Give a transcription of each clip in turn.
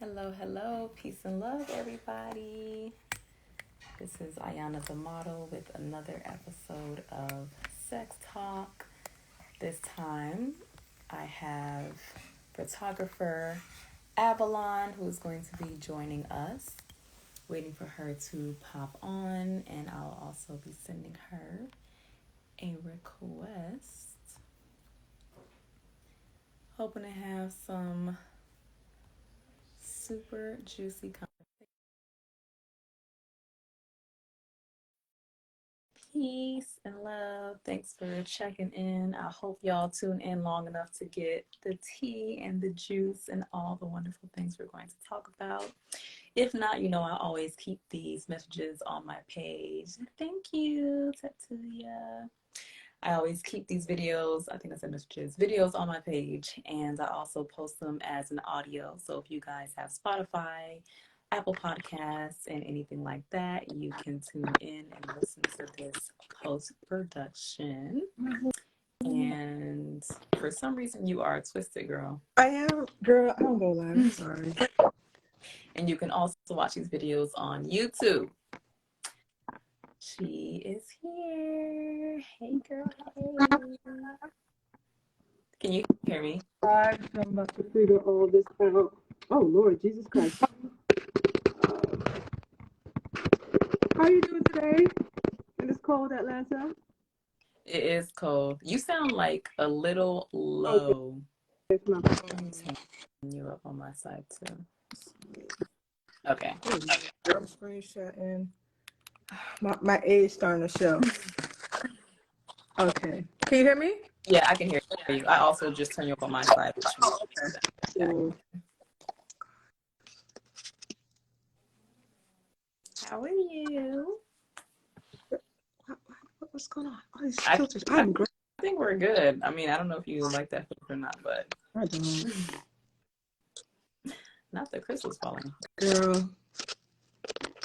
Hello, hello, peace and love, everybody. This is Iyanna the model with another episode of Sex Talk. This time I have photographer Avalon who is going to be joining us. Waiting for her to pop on, and I'll also be sending her a request. Hoping to have some super juicy conversation. Peace and love. Thanks for checking in. I hope y'all tune in long enough to get the tea and the juice and all the wonderful things we're going to talk about. If not, I always keep these messages on my page. Thank you, Tatuya. I always keep these videos, I think I said messages, videos on my page, and I also post them as an audio. So if you guys have Spotify, Apple Podcasts, and anything like that, you can tune in and listen to this post-production. And for some reason, you are a twisted girl. I am, girl. I don't go live. I'm sorry. And you can also watch these videos on YouTube. She is here. Hey, girl. Hey. Can you hear me? I'm about to figure all this out. Oh, Lord Jesus Christ. How are you doing today in this cold Atlanta? It is cold. You sound like a little low. It's my Turn you up on my side too. Okay. I'm screenshotting. My age starting to show. Okay. Can you hear me? Yeah, I can hear you. I also just turned you up on my side. Okay. How are you? What's going on? All these filters. I'm great. I think we're good. I mean, I don't know if you like that filter or not, but I don't. not the crystal's falling. Girl.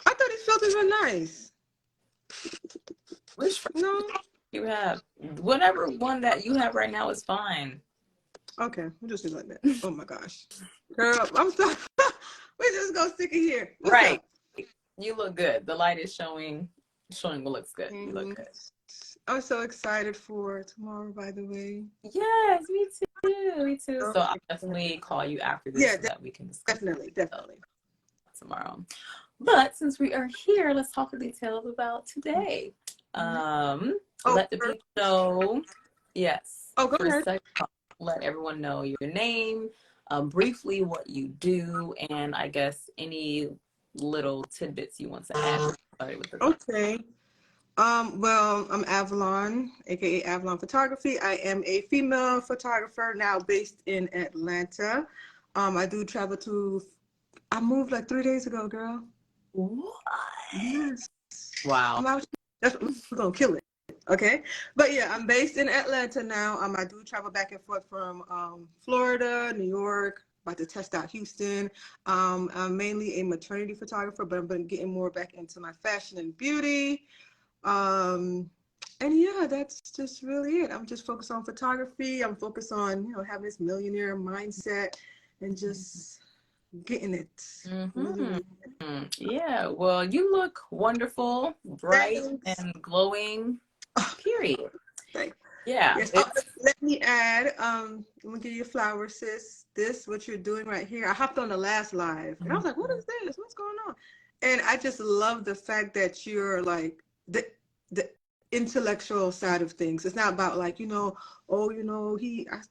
I thought these filters were nice. Which no? You have? Whatever one that you have right now is fine. Okay, we'll just do like that. Oh my gosh. Girl, I'm sorry. We just go stick it here. What's right. Up? You look good. The light is showing what looks good. You look good. I'm so excited for tomorrow, by the way. Yes, me too. Me too. So I'll definitely call you after this so that we can discuss. Definitely. Tomorrow. But since we are here, let's talk in details about today. Let the people know. Yes. Oh, go ahead. Let everyone know your name, briefly what you do, and I guess any little tidbits you want to add. Okay. Well, I'm Avalon, aka Avalon Photography. I am a female photographer now based in Atlanta. I do travel to. I moved like 3 days ago, girl. What? Yes. Wow. We're gonna kill it. Okay, but yeah, I'm based in Atlanta now. I do travel back and forth from Florida, New York, about to test out Houston. I'm mainly a maternity photographer, but I've been getting more back into my fashion and beauty. And yeah, that's just really it. I'm just focused on photography. I'm focused on, having this millionaire mindset and just getting it. Yeah, well, you look wonderful, bright, and glowing. Period. Thanks. Yeah. Yes. Let me add, I'm gonna give you flowers, sis. This, what you're doing right here. I hopped on the last live and I was like, what is this? What's going on? And I just love the fact that you're like the intellectual side of things. It's not about like, he I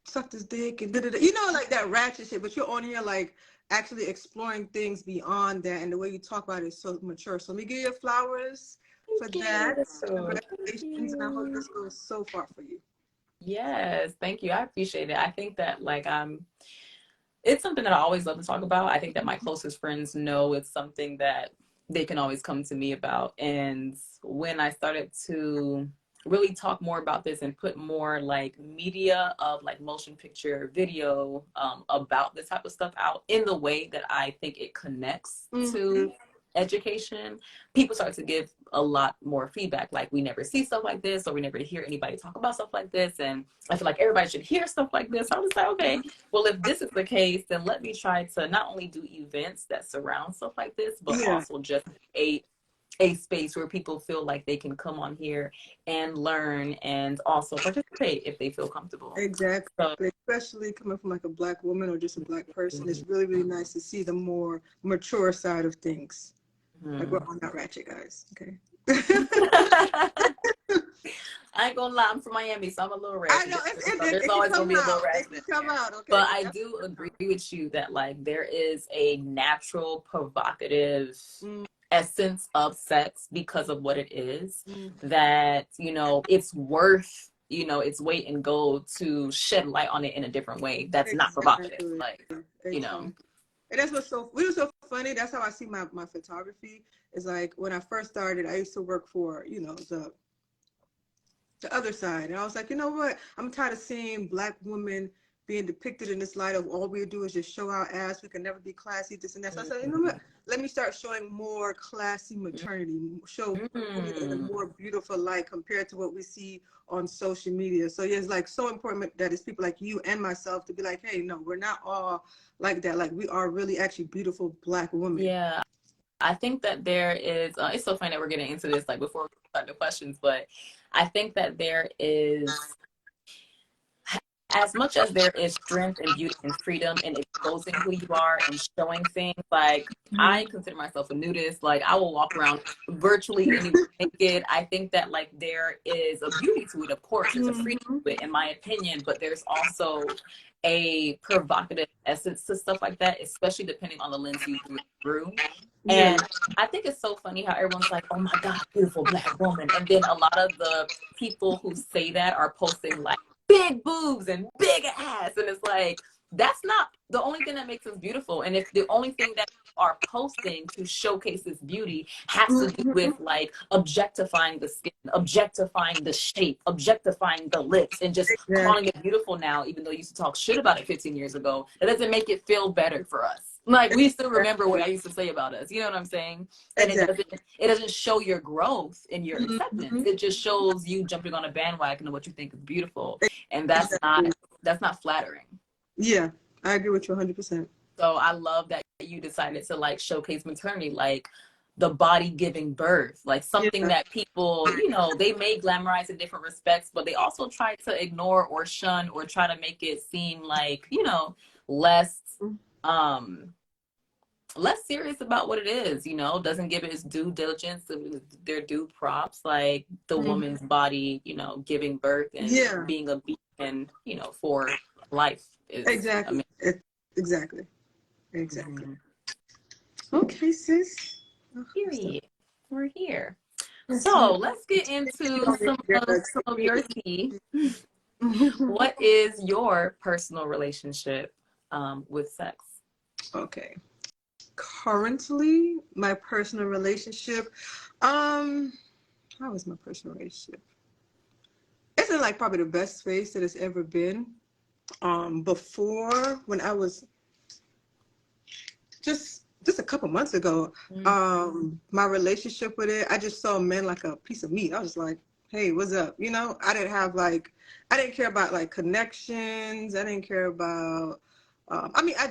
sucked his dick and like that ratchet shit, but you're on here like actually exploring things beyond that, and the way you talk about it is so mature. So let me give you flowers for that. Congratulations, and I hope this goes so far for you. Yes, thank you. I appreciate it. I think that it's something that I always love to talk about. I think that my closest friends know it's something that they can always come to me about. And when I started to really talk more about this and put more like media of like motion picture video about this type of stuff out in the way that I think it connects to education, people start to give a lot more feedback. Like, we never see stuff like this, or we never hear anybody talk about stuff like this. And I feel like everybody should hear stuff like this. I was like, okay, well, if this is the case, then let me try to not only do events that surround stuff like this, but Yeah, also just a space where people feel like they can come on here and learn and also participate if they feel comfortable. exactly. So, Especially coming from like a black woman or just a black person, it's really, really nice to see the more mature side of things. Like, we're mhm. on that ratchet, guys. Okay. I ain't gonna lie, I'm from Miami, so I'm a little I ratchet. know So there's it can always gonna come be a little out. It ratchet can in come there. out. Okay, But it I definitely do come agree out. with you that like there is a natural provocative Mm, essence of sex because of what it is, mm. that, it's worth, its weight in gold to shed light on it in a different way that's not provocative. Exactly. Like, you know. Exactly. And that's what's so, we were so funny. That's how I see my photography. Is like, when I first started, I used to work for, the other side. And I was like, you know what? I'm tired of seeing black women being depicted in this light of all we do is just show our ass. We can never be classy, this and that. So I said, you know what? Let me start showing more classy maternity, show women in a Mm. more beautiful light compared to what we see on social media. So yeah, it's like so important that it's people like you and myself to be like, hey, no, we're not all like that. Like, we are really actually beautiful black women. Yeah. I think that there is, it's so funny that we're getting into this like before we start the questions, but I think that there is, as much as there is strength and beauty and freedom in exposing who you are and showing things, like, Mm-hmm. I consider myself a nudist. Like, I will walk around virtually anywhere naked. I think that like there is a beauty to it. Of course, there's a freedom Mm-hmm. to it, in my opinion, but there's also a provocative essence to stuff like that, especially depending on the lens you view it through. Yeah. And I think it's so funny how everyone's like, oh my God, beautiful black woman. And then a lot of the people who say that are posting like big boobs and big ass. And it's like, that's not the only thing that makes us beautiful. And if the only thing that you are posting to showcase this beauty has to do Mm-hmm. with like objectifying the skin, objectifying the shape, objectifying the lips, and just calling Exactly. it beautiful now, even though you used to talk shit about it 15 years ago, that doesn't make it feel better for us. Like, we still remember what I used to say about us. You know what I'm saying? And it Exactly. doesn't show your growth and your acceptance. Mm-hmm. It just shows you jumping on a bandwagon of what you think is beautiful. And Exactly. that's not flattering. Yeah, I agree with you 100%. So I love that you decided to like showcase maternity, like the body giving birth, like something Yeah. that people, they may glamorize in different respects, but they also try to ignore or shun or try to make it seem like, less um less serious about what it is, doesn't give it its due diligence, their due props, like the Mhm. woman's body, giving birth and Yeah, being a beacon, for life is exactly. amazing. Exactly. Exactly. Mm-hmm. Okay, sis. Oh, Period. We're here. so So let's get into some of your tea. Mhm. What is your personal relationship with sex? Okay. Currently, my personal relationship, um, how is my personal relationship? It's in like probably the best space that it's ever been. Before, when I was just a couple months ago, Mm. my relationship with it, I just saw men like a piece of meat. I was like, hey, what's up? I didn't care about like connections. I didn't care about, I mean, I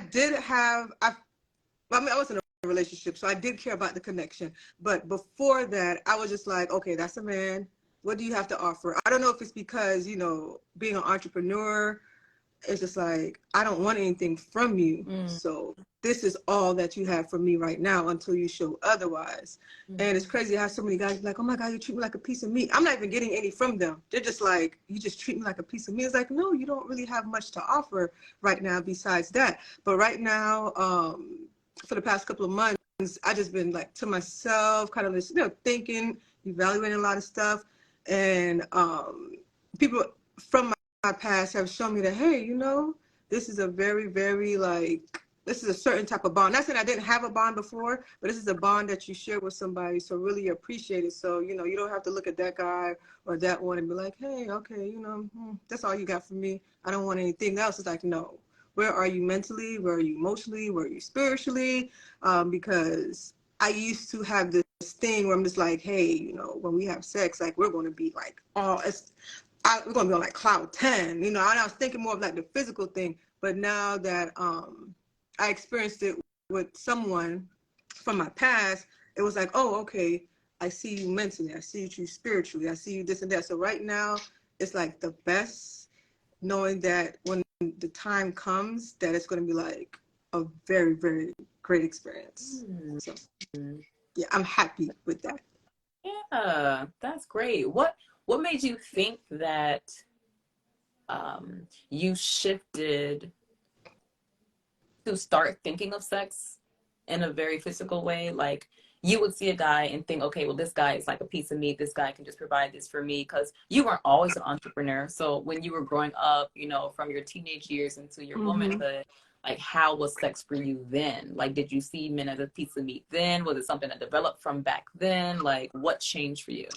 was in a relationship, so I did care about the connection. But before that, I was just like, okay, that's a man. What do you have to offer? I don't know if it's because, being an entrepreneur, it's just like, I don't want anything from you. Mm. So this is all that you have for me right now until you show otherwise. And Mm-hmm. it's crazy how so many guys be like, oh my God, you treat me like a piece of meat. I'm not even getting any from them. They're just like, you just treat me like a piece of meat. It's like, no, you don't really have much to offer right now besides that. But right now, for the past couple of months, I just been like to myself, kind of just, thinking, evaluating a lot of stuff. And people from my past have shown me that, hey, this is a very, very like, this is a certain type of bond. Not saying I didn't have a bond before, but this is a bond that you share with somebody. So really appreciate it. So, you don't have to look at that guy or that one and be like, hey, okay, that's all you got for me. I don't want anything else. It's like, no. Where are you mentally? Where are you emotionally? Where are you spiritually? Because I used to have this thing where I'm just like, hey, you know, when we have sex, like we're going to be like we're going to be on like cloud 10, you know. And I was thinking more of like the physical thing, but now that I experienced it with someone from my past, it was like, oh, okay, I see you mentally, I see you spiritually, I see you this and that. So right now, it's like the best knowing that when the time comes, that it's going to be like a very, very great experience. So yeah, I'm happy with that. Yeah, that's great. What made you think that you shifted to start thinking of sex in a very physical way? Like you would see a guy and think, okay, well, this guy is like a piece of meat. This guy can just provide this for me, because you weren't always an entrepreneur. So when you were growing up, you know, from your teenage years into your Mm-hmm. womanhood, like how was sex for you then? Like, did you see men as a piece of meat then? Was it something that developed from back then? Like, what changed for you?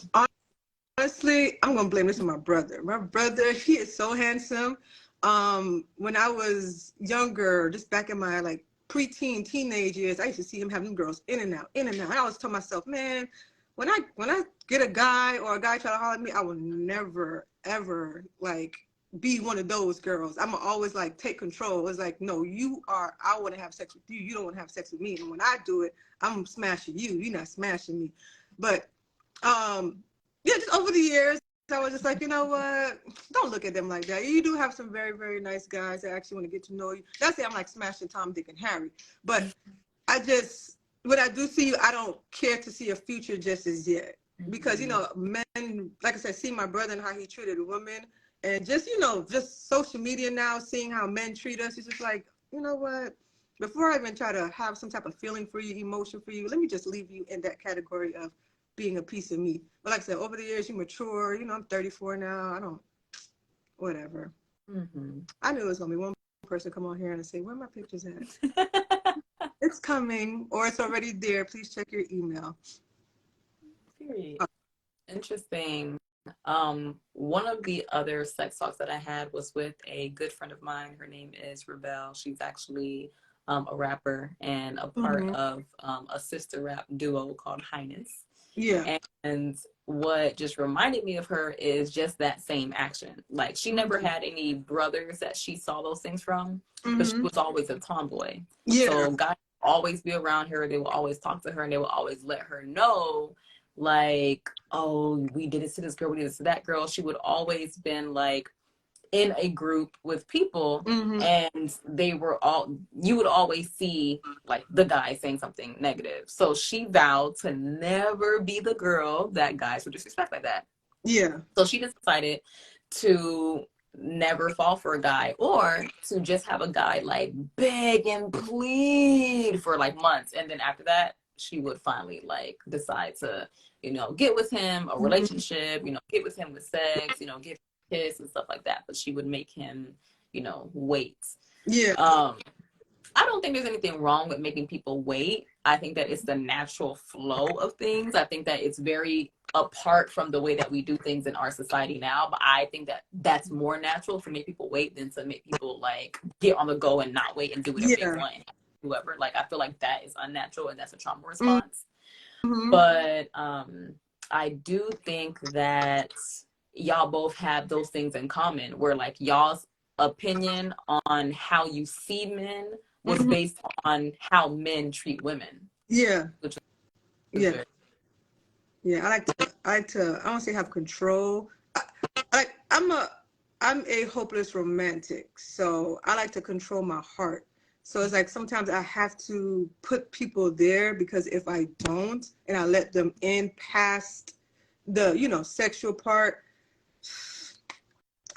Honestly, I'm gonna blame this on my brother. My brother, he is so handsome. When I was younger, just back in my like preteen, teenage years, I used to see him having girls in and out, in and out. And I always told myself, man, when I get a guy or a guy try to holler at me, I will never ever like be one of those girls. I'm always like take control. It's like, no, you are. I want to have sex with you. You don't want to have sex with me. And when I do it, I'm smashing you. You're not smashing me. But um yeah, just over the years, I was just like, you know what? Don't look at them like that. You do have some very, very nice guys that actually want to get to know you. That's it. I'm like smashing Tom, Dick, and Harry. But when I do see you, I don't care to see a future just as yet. Because, you know, men, like I said, see my brother and how he treated women. And just, you know, just social media now, seeing how men treat us, it's just like, you know what? Before I even try to have some type of feeling for you, emotion for you, let me just leave you in that category of being a piece of meat. But like I said, over the years, you mature. You know, I'm 34 now. I don't, whatever. Mm-hmm. I knew it was going to be one person come on here and say, where are my pictures at? It's coming, or it's already there. Please check your email. Period. Interesting. One of the other sex talks that I had was with a good friend of mine. Her name is Rebel. She's actually a rapper and a part Mm-hmm. of a sister rap duo called Highness. Yeah. And what just reminded me of her is just that same action. Like she never Mm-hmm. had any brothers that she saw those things from, but she Mm-hmm. was always a tomboy. Yeah. So guys will always be around her. They will always talk to her, and they will always let her know, like, oh, we did this to this girl, we did this to that girl. She would always been like in a group with people, Mm-hmm. and they were all, you would always see like the guy saying something negative. So she vowed to never be the girl that guys would disrespect like that. Yeah. So she decided to never fall for a guy, or to just have a guy like beg and plead for like months, and then after that she would finally like decide to, you know, get with him, a Mm-hmm. relationship, you know, get with him with sex, you know, give him a kiss and stuff like that, but she would make him, you know, wait. Yeah. um I don't think there's anything wrong with making people wait. I think that it's the natural flow of things. I think that it's very apart from the way that we do things in our society now. But I think that that's more natural to make people wait than to make people like get on the go and not wait and do whatever they Yeah. want. Whoever, like, I feel like that is unnatural and that's a trauma response. Mm-hmm. But I do think that y'all both have those things in common, where like y'all's opinion on how you see men was Mm-hmm. based on how men treat women, Yeah. which is Yeah. very Yeah. I don't say have control. I'm a hopeless romantic, so I like to control my heart. So it's like sometimes I have to put people there, because if I don't and I let them in past the, you know, sexual part,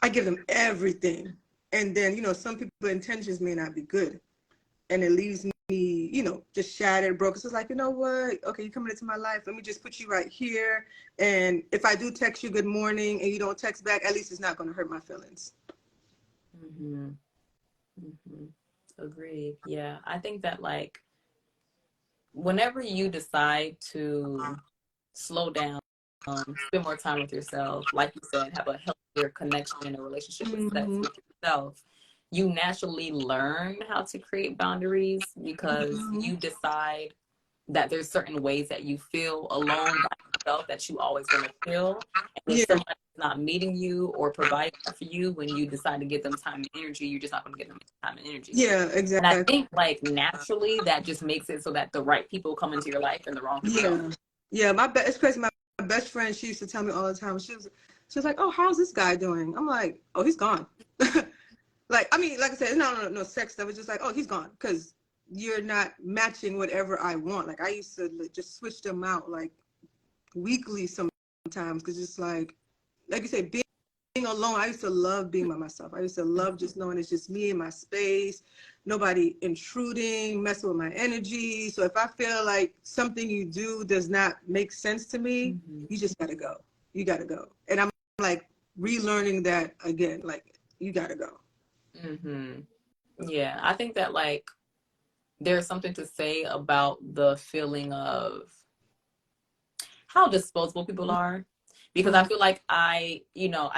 I give them everything. And then, you know, some people intentions may not be good. And it leaves me, you know, just shattered, broken. So it's like, you know what? Okay, you're coming into my life. Let me just put you right here. And if I do text you good morning and you don't text back, at least it's not going to hurt my feelings. mm-hmm, mm-hmm. Agreed. Yeah, I think that like whenever you decide to slow down, spend more time with yourself, like you said, have a healthier connection and a relationship with sex Mm-hmm. with yourself, you naturally learn how to create boundaries because Mm-hmm. you decide that there's certain ways that you feel alone by yourself that you always want to feel. And if Yeah, somebody's not meeting you or providing that for you, when you decide to give them time and energy, you're just not going to give them time and energy. yeah, And I exactly. think like naturally that just makes it so that the right people come into your life and the wrong people don't. Yeah, yeah. It's crazy. My best friend, she used to tell me all the time. She was like, "Oh, how's this guy doing?" I'm like, "Oh, he's gone." Like, I mean, like I said, it's not no sex stuff. It's just like, "Oh, he's gone," because you're not matching whatever I want. Like, I used to just switch them out like weekly sometimes because it's like you said, being alone. I used to love being by myself. I used to love just knowing it's just me and my space, nobody intruding, messing with my energy. So if I feel like something you do does not make sense to me, Mm-hmm. you just gotta go. You gotta go. And I'm like relearning that again. Like, you gotta go. Mm-hmm. Yeah, I think that like there's something to say about the feeling of how disposable people are. Because I Mm-hmm. feel like I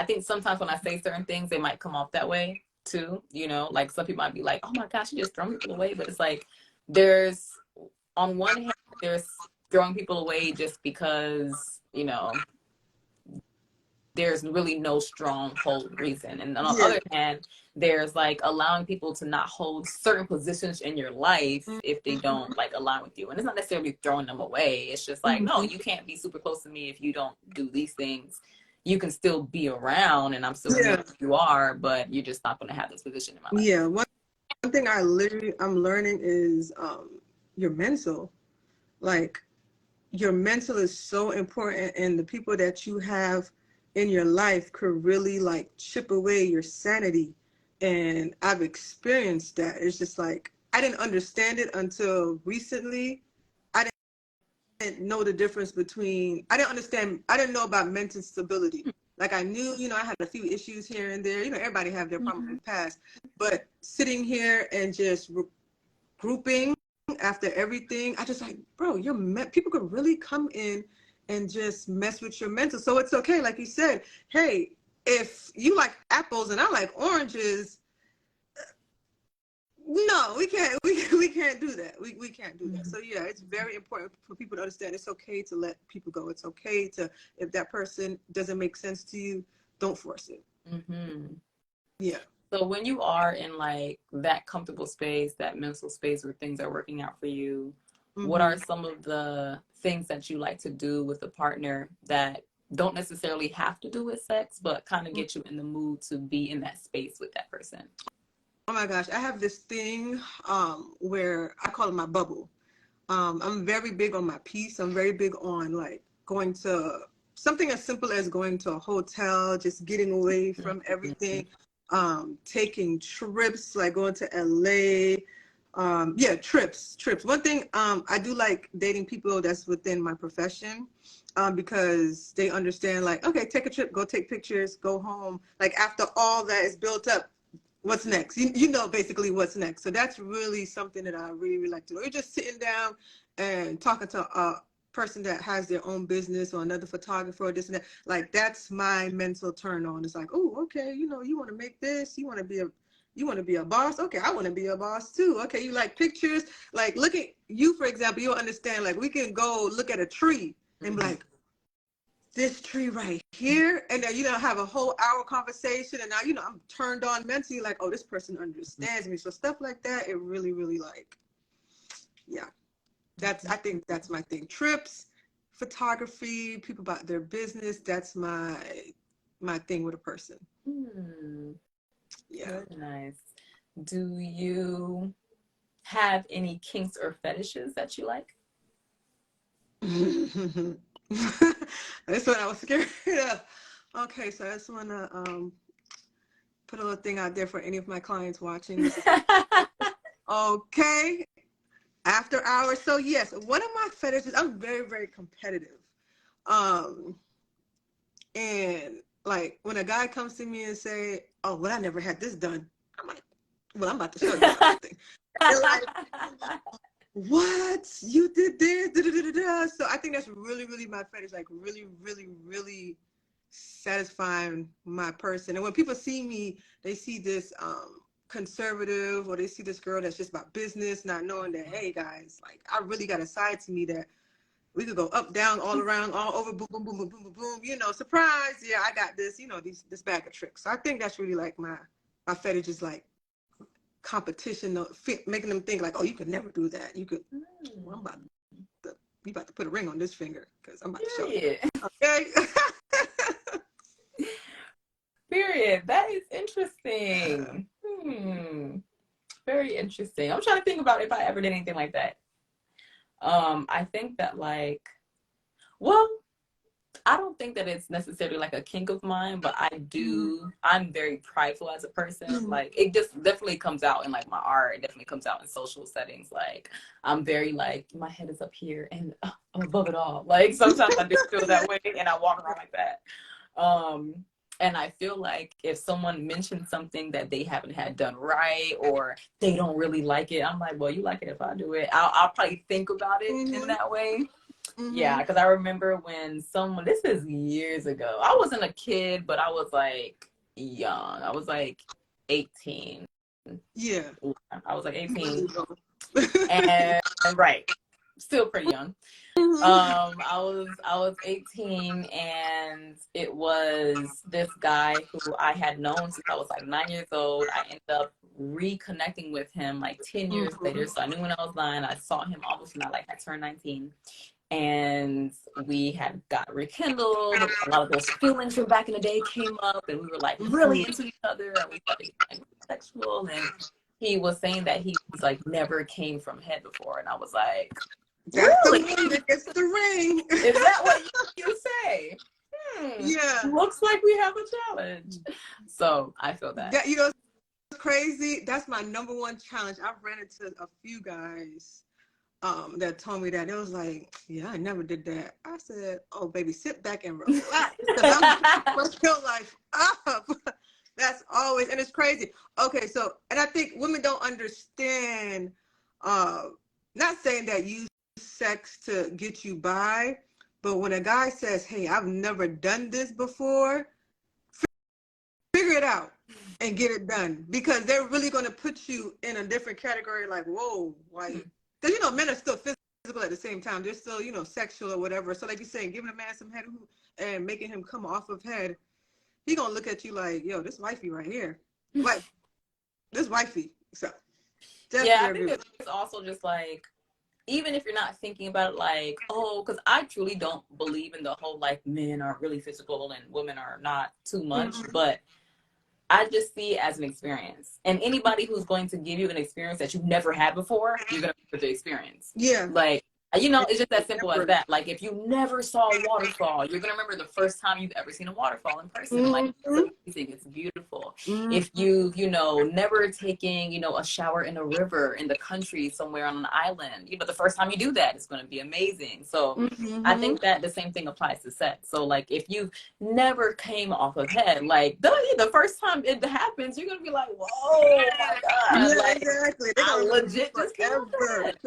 think sometimes when I say certain things, they might come off that way too. Like some people might be like, oh my gosh, you just throwing people away. But it's like, there's, on one hand, there's throwing people away just because, there's really no strong hold reason. And on the Yeah. other hand, there's like allowing people to not hold certain positions in your life if they don't like align with you. And it's not necessarily throwing them away. It's just like, no, Mm-hmm. you can't be super close to me if you don't do these things. You can still be around and I'm still meeting Yeah. who you are, but you're just not going to have this position in my life. Yeah. One thing I'm learning is your mental. Like, your mental is so important, and the people that you have in your life could really like chip away your sanity. And I've experienced that. It's just like I didn't understand it until recently. I didn't know the difference between, I didn't know about mental stability. Like, I knew, I had a few issues here and there. Everybody have their problems in Mm-hmm. the past. But sitting here and just grouping after everything, I just like, bro, people could really come in and just mess with your mental. So it's okay, like you said, hey, if you like apples and I like oranges, no, we can't do that. We can't do that. Mm-hmm. So yeah, it's very important for people to understand it's okay to let people go. It's okay to, if that person doesn't make sense to you, don't force it. Mm-hmm. Yeah. So when you are in like that comfortable space, that mental space where things are working out for you, what Mm-hmm. are some of the things that you like to do with a partner that don't necessarily have to do with sex, but kind of get you in the mood to be in that space with that person? Oh my gosh, I have this thing where I call it my bubble. I'm very big on my peace. I'm very big on like going to something as simple as going to a hotel, just getting away from Mm-hmm. everything, taking trips, like going to LA. Yeah, trips. One thing, I do like dating people that's within my profession, because they understand like, okay, take a trip, go take pictures, go home. Like, after all that is built up, what's next? You know basically what's next. So that's really something that I really, really like to do. You're just sitting down and talking to a person that has their own business, or another photographer, or this and that. Like, that's my mental turn on. It's like, oh, okay, you want to make this, you want to be a boss. Okay, I want to be a boss too. Okay, you like pictures. Like, look at you, for example, you'll understand. Like, we can go look at a tree and be Mm-hmm. like, this tree right here, and then have a whole hour conversation, and now I'm turned on mentally, like, oh, this person understands me. So stuff like that, it really, really, like, yeah, I think that's my thing. Trips, photography, people about their business, that's my thing with a person. Hmm. Yeah. Very nice. Do you have any kinks or fetishes that you like? That's what I was scared of. Okay, so I just want to put a little thing out there for any of my clients watching. This is okay. After hours. So yes, one of my fetishes, I'm very, very competitive. Um, and like, when a guy comes to me and say, oh, well, I never had this done, I'm like, well, I'm about to show you something. And like, what? You did this? Da, da, da, da, da. So I think that's really, really my fetish, like really, really, really satisfying my person. And when people see me, they see this conservative, or they see this girl that's just about business, not knowing that, hey guys, like I really got a side to me that we could go up, down, all around, all over, boom, boom, boom, boom, boom, boom, boom. You know, surprise, yeah, I got this. You know, this bag of tricks. So I think that's really like my fetish is like competition, making them think like, oh, you could never do that. You could. Well, you about to put a ring on this finger because I'm about to show you. Period. Okay. Period. That is interesting. Very interesting. I'm trying to think about if I ever did anything like that. I think that like, well, I don't think that it's necessarily like a kink of mine, but I'm very prideful as a person. Like it just definitely comes out in like my art. It definitely comes out in social settings. Like I'm very like, my head is up here and I'm above it all. Like sometimes I do feel that way and I walk around like that. And I feel like if someone mentions something that they haven't had done right or they don't really like it, I'm like, well, you like it if I do it. I'll probably think about it in that way. Yeah, because I remember when this is years ago. I wasn't a kid, but I was like young. I was like 18. Yeah. I was like 18. And right. Still pretty young. I was 18 and it was this guy who I had known since I was like 9 years old. I ended up reconnecting with him like 10 years later. So I knew when I was 9, I saw him almost when I turned 19. And we had got rekindled. A lot of those feelings from back in the day came up and we were like really into each other and we started getting sexual. And he was saying that he's like never came from head before. And I was like, that's really? the one that gets the ring. Is that what you say? Yeah. Looks like we have a challenge. So I feel that. That, you know, it's crazy. That's my number one challenge. I've ran into a few guys that told me that. It was like, yeah, I never did that. I said, oh, baby, sit back and relax because I'm going to your life up. That's always, and it's crazy. Okay, so, and I think women don't understand, not saying that use sex to get you by, but when a guy says, hey, I've never done this before, figure it out and get it done because they're really going to put you in a different category like, whoa, like, because, you know, men are still physical at the same time. They're still, you know, sexual or whatever. So like you're saying, giving a man some head and making him come off of head, he going to look at you like, yo, this wifey right here. Like, this wifey. So, yeah, I think it's also just like, even if you're not thinking about it like, oh, because I truly don't believe in the whole like men are really physical and women are not too much, but I just see it as an experience. And anybody who's going to give you an experience that you've never had before, you're going to remember the experience. Yeah. Like, you know, it's just that simple as that. Like, if you never saw a waterfall, you're going to remember the first time you've ever seen a waterfall in person. Like, it's amazing. It's beautiful. If you've, you know, never taken, you know, a shower in a river in the country somewhere on an island, you know, the first time you do that, it's going to be amazing. So I think that the same thing applies to sex. So, like, if you've never came off of head, like, the first time it happens, you're going to be like, whoa, my God. Yeah, like, exactly. I legit just came off forever. head.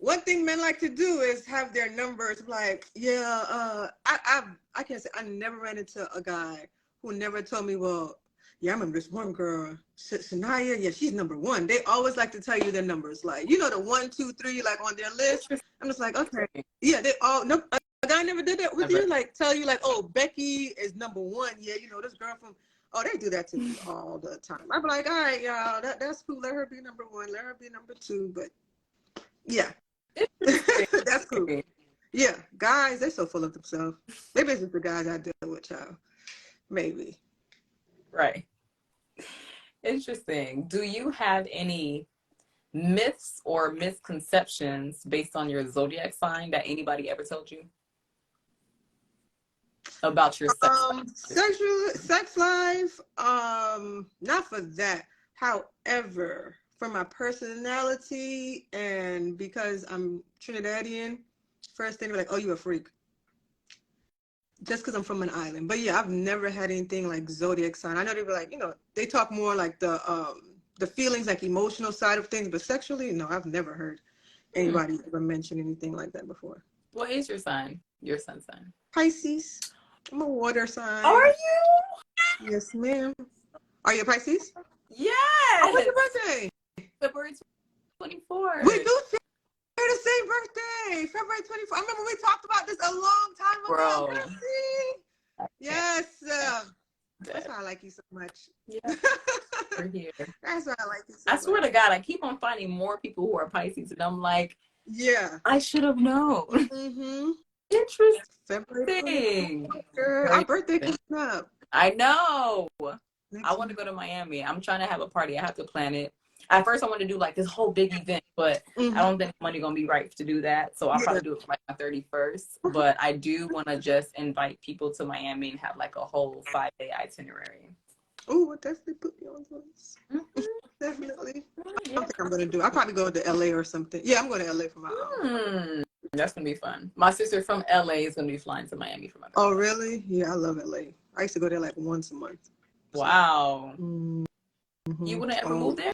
One thing men like to do is have their numbers like, yeah, I can't say I never ran into a guy who never told me, well, yeah, I remember this one girl, Shania, yeah, she's number one. They always like to tell you their numbers, like, you know, the 1, 2, 3, like on their list. I'm just like, okay, yeah, they all, no, a guy never did that with you, like tell you like, oh, Becky is number one. Yeah, you know, this girl from, oh, they do that to me all the time. I'm like, all right, y'all, that's cool. Let her be number one. Let her be number two. But yeah. That's cool. Yeah, guys, they're so full of themselves. Maybe it's just the guys I deal with, y'all. Maybe. Right. Interesting. Do you have any myths or misconceptions based on your zodiac sign that anybody ever told you about your sex life? Not for that. However, for my personality and because I'm Trinidadian, first thing they're like, oh, you a freak. Just because I'm from an island. But yeah, I've never had anything like zodiac sign. I know they were like, you know, they talk more like the feelings, like emotional side of things, but sexually, no, I've never heard anybody ever mention anything like that before. What is your sign? Your sun sign? Pisces. I'm a water sign. Are you? Yes, ma'am. Are you a Pisces? Oh, when's Yes. your birthday? February We 24th. do share the same birthday, February 24th. I remember we talked about this a long time ago. Bro. Girl, see? I can't. Yes. That's Dead. why I like you so much. Yeah, we're here. That's why I like you so I swear much. to God, I keep on finding more people who are Pisces, and I'm like, Yeah. I should have known. Mm-hmm. February Interesting. 24th, girl. Our Very birthday interesting. coming up I know. I next want to month. go to Miami. I'm trying to have a party. I have to plan it. At first, I want to do like this whole big event, but I Mm-hmm. don't think money gonna be right to do that. So I'll Yeah. probably do it for like my 31st. But I do want to just invite people to Miami and have like a whole 5-day itinerary. Oh, we'll definitely put you on the list. Mm-hmm. Definitely. I don't Yeah. think I'm gonna do. I'll probably go to LA or something. Yeah, I'm going to LA for my Hmm. That's gonna be fun. My sister from LA is gonna be flying to Miami for my Oh, birthday. really? Yeah, I love LA. I used to go there like once a month. So, Wow. mm-hmm. You wouldn't ever Oh, move there?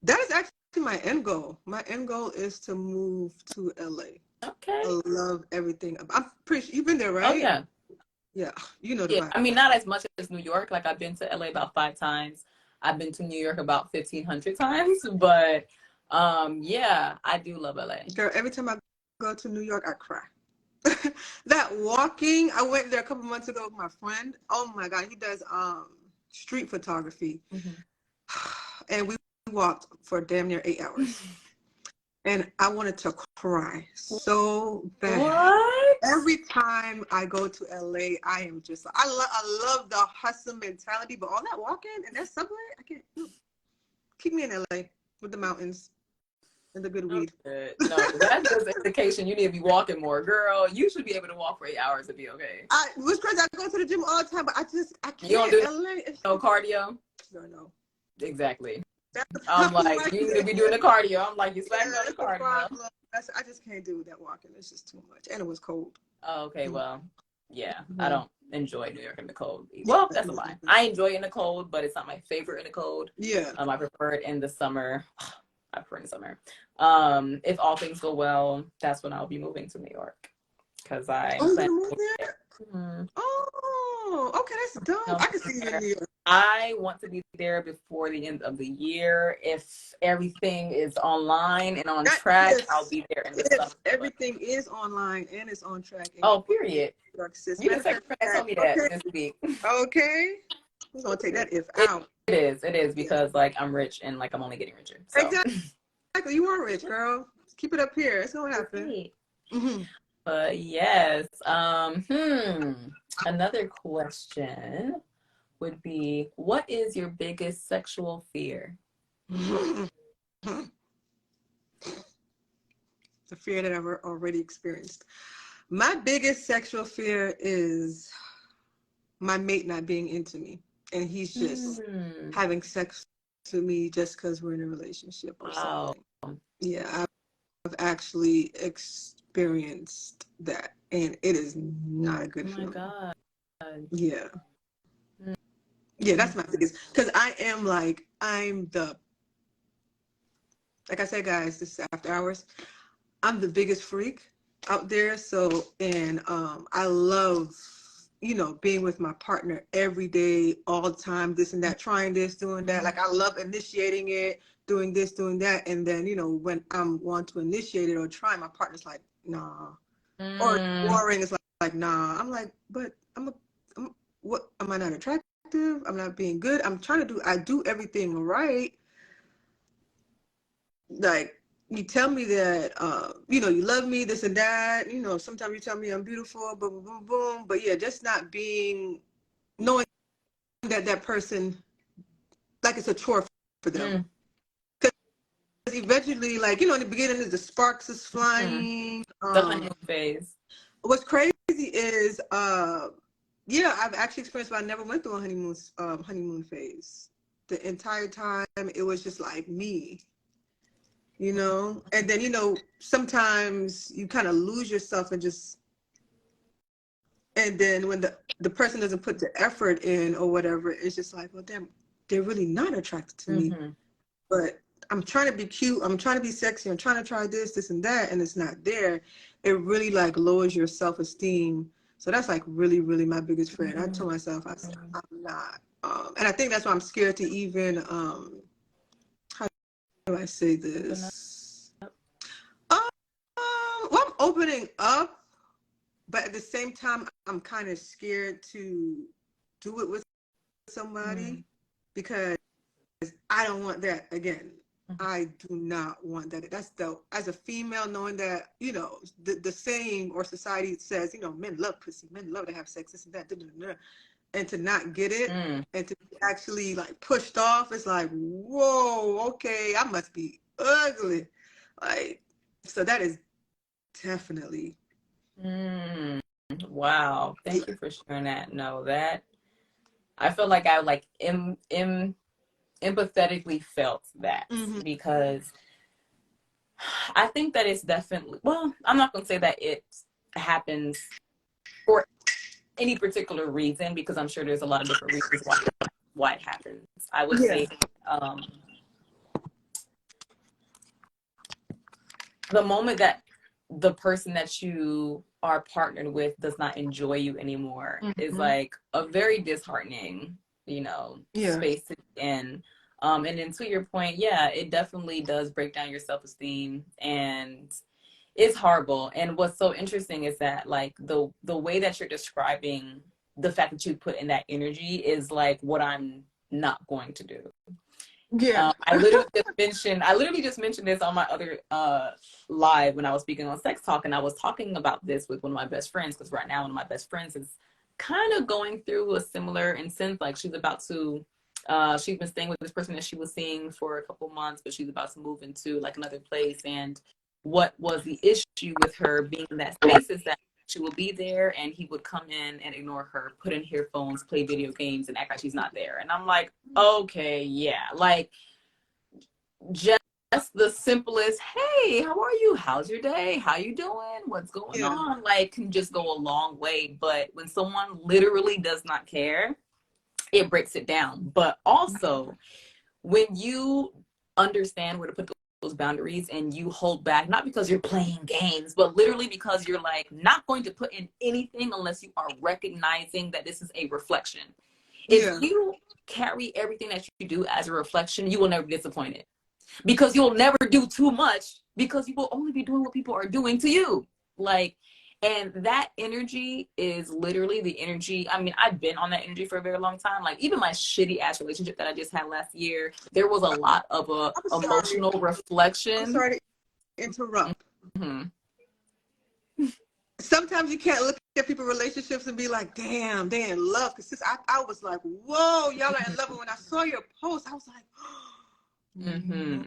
that is actually my end goal. My end goal is to move to LA. Okay. I love everything. I'm pretty sure you've been there, Oh right? yeah. Yeah, you know the Yeah. vibe. I mean, not as much as New York. Like I've been to LA about 5 times. I've been to New York about 1,500 times. But yeah, I do love LA. Girl, every time I go to New York, I cry. That walking, I went there a couple months ago with my friend. Oh my God, he does street photography. Mm-hmm. And we walked for damn near 8 hours. And I wanted to cry so bad. What? Every time I go to LA, I am just I love the hustle mentality, but all that walking and that subway, I can't. Keep me in LA with the mountains and the good weed. Okay. No, that's just an indication you need to be walking more. Girl, you should be able to walk for 8 hours to be okay. I was crazy. I go to the gym all the time, but I You don't can't. do LA, no cardio? no. Exactly. That's the I'm problem like, right you need to there. be doing the cardio. I'm like, you slacking Yeah, on the that's the cardio. problem. I just can't do that walking. It's just too much, and it was cold. Oh, okay, well, yeah, I Mm-hmm. don't enjoy New York in the cold. Well, that's a lie. Mm-hmm. I enjoy it in the cold, but it's not my favorite in the cold. Yeah. I prefer it in the summer. I prefer it in the summer. If all things go well, that's when I'll be moving to New York because Oh, I'm you planning gonna move to move there? there. Mhm. Oh, okay, that's dope. I can see you in New York. I want to be there before the end of the year. If everything is online and on That track, I'll if be there in the if summer. everything is online and it's on track and Oh, you're in New period. York, sis. You Matter the of second friend that fact, told me that okay, this week. okay. We're gonna take that if It, out. it is Yeah. because like I'm rich and like I'm only getting richer. So Exactly. You are rich, girl. Keep it up here. It's gonna happen. okay. Mm-hmm. But yes. Another question would be, what is your biggest sexual fear? The fear that I've already experienced. My biggest sexual fear is my mate not being into me, and he's just Hmm. having sex with me just because we're in a relationship or Wow. something. Yeah, I've actually experienced that, and it is not a Oh good my feeling. God. Yeah, yeah, that's my biggest. Because I'm the, like I said, guys, this is after hours. I'm the biggest freak out there. So, and I love, being with my partner every day, all the time, this and that, trying this, doing that. Like I love initiating it, doing this, doing that. And then, when I'm want to initiate it or try, my partner's like, nah. Or it's Mm. boring. It's like, nah. I'm like, but what, am I not attractive? I'm not being good. I do everything right. Like, you tell me that you love me, this and that, sometimes you tell me I'm beautiful, boom, boom, boom, boom. But yeah, just not knowing that person, like it's a chore for them. Mm. Because eventually, like, in the beginning, the sparks is Mm. flying. The honeymoon phase. What's crazy is, yeah, I've actually experienced, but I never went through a honeymoon phase. The entire time, it was just like me. And then sometimes you kind of lose yourself and then when the person doesn't put the effort in or whatever, it's just like, well, damn, they're really not attracted to me. Mm-hmm. But I'm trying to be cute, I'm trying to be sexy, I'm trying to try this and that, and it's not there. It really like lowers your self-esteem. So that's like really, really my biggest fear. And I told myself, I said, I'm not. And I think that's why I'm scared to even, how do I say Open up. this? Um, well, I'm opening up, but at the same time, I'm kind of scared to do it with somebody Mm. because I don't want that again. Mhm. I do not want that. That's the, as a female, knowing that, the same, or society says, men love pussy, men love to have sex, this and that, da, da, da, da, and to not get it Mm. and to be actually like pushed off, it's like, whoa, okay, I must be ugly. Like, so that is definitely, Mm. Wow. yeah. Thank you for sharing that. No, that I feel like I like empathetically felt that Mm-hmm. because I think that it's definitely, well, I'm not going to say that it happens for any particular reason because I'm sure there's a lot of different reasons why it happens. I would Yeah. say the moment that the person that you are partnered with does not enjoy you anymore is Mm-hmm. like a very disheartening, Yeah. space to be in. And then to your point, yeah, it definitely does break down your self-esteem and it's horrible. And what's so interesting is that like the way that you're describing the fact that you put in that energy is like what I'm not going to do. Yeah. I literally just mentioned this on my other live when I was speaking on sex talk, and I was talking about this with one of my best friends because right now one of my best friends is kind of going through a similar instance. Like she's about to, she's been staying with this person that she was seeing for a couple months, but she's about to move into like another place. And what was the issue with her being in that space is that she will be there and he would come in and ignore her, put in earphones, play video games, and act like she's not there. And I'm like, okay, yeah, like just the simplest, hey, how are you? How's your day? How you doing? What's going Yeah. on? Like can just go a long way. But when someone literally does not care, it breaks it down. But also when you understand where to put those boundaries and you hold back, not because you're playing games, but literally because you're like not going to put in anything unless you are recognizing that this is a reflection. If Yeah. you carry everything that you do as a reflection, you will never be disappointed because you'll never do too much because you will only be doing what people are doing to you. Like, and that energy is literally the energy. I mean, I've been on that energy for a very long time. Like, even my shitty ass relationship that I just had last year, there was a lot of I'm sorry. emotional I'm reflection. sorry to interrupt. Mm-hmm. Sometimes you can't look at people's relationships and be like, damn, they in love. Because I was like, whoa, y'all are in love. And when I saw your post, I was like, Mm-hmm. no.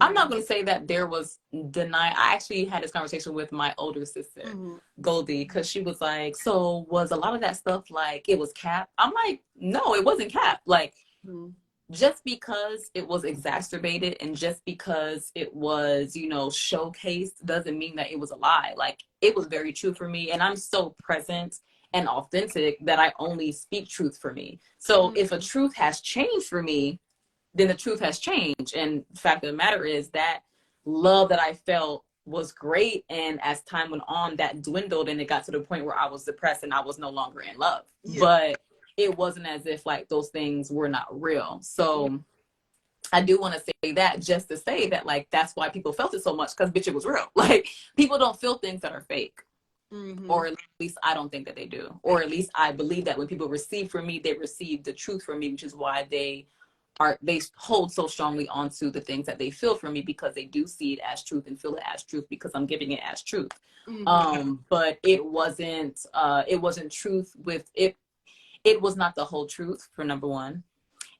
I'm not going to say that there was deny. I actually had this conversation with my older sister, Mm-hmm. Goldie, because she was like, so was a lot of that stuff like it was cap? I'm like, no, it wasn't cap. Like, Mm-hmm. just because it was exacerbated and just because it was, showcased doesn't mean that it was a lie. Like, it was very true for me. And I'm so present and authentic that I only speak truth for me. So if a Mm-hmm. truth has changed for me, then the truth has changed. And the fact of the matter is that love that I felt was great. And as time went on, that dwindled and it got to the point where I was depressed and I was no longer in love. Yeah. But it wasn't as if like those things were not real. So I do want to say that just to say that like that's why people felt it so much because bitch it was real. Like people don't feel things that are fake. Mm-hmm. Or at least I don't think that they do. Or at least I believe that when people receive from me, they receive the truth from me, which is why they hold so strongly onto the things that they feel from me because they do see it as truth and feel it as truth because I'm giving it as truth. Mm-hmm. But it wasn't truth with it. It was not the whole truth for number one,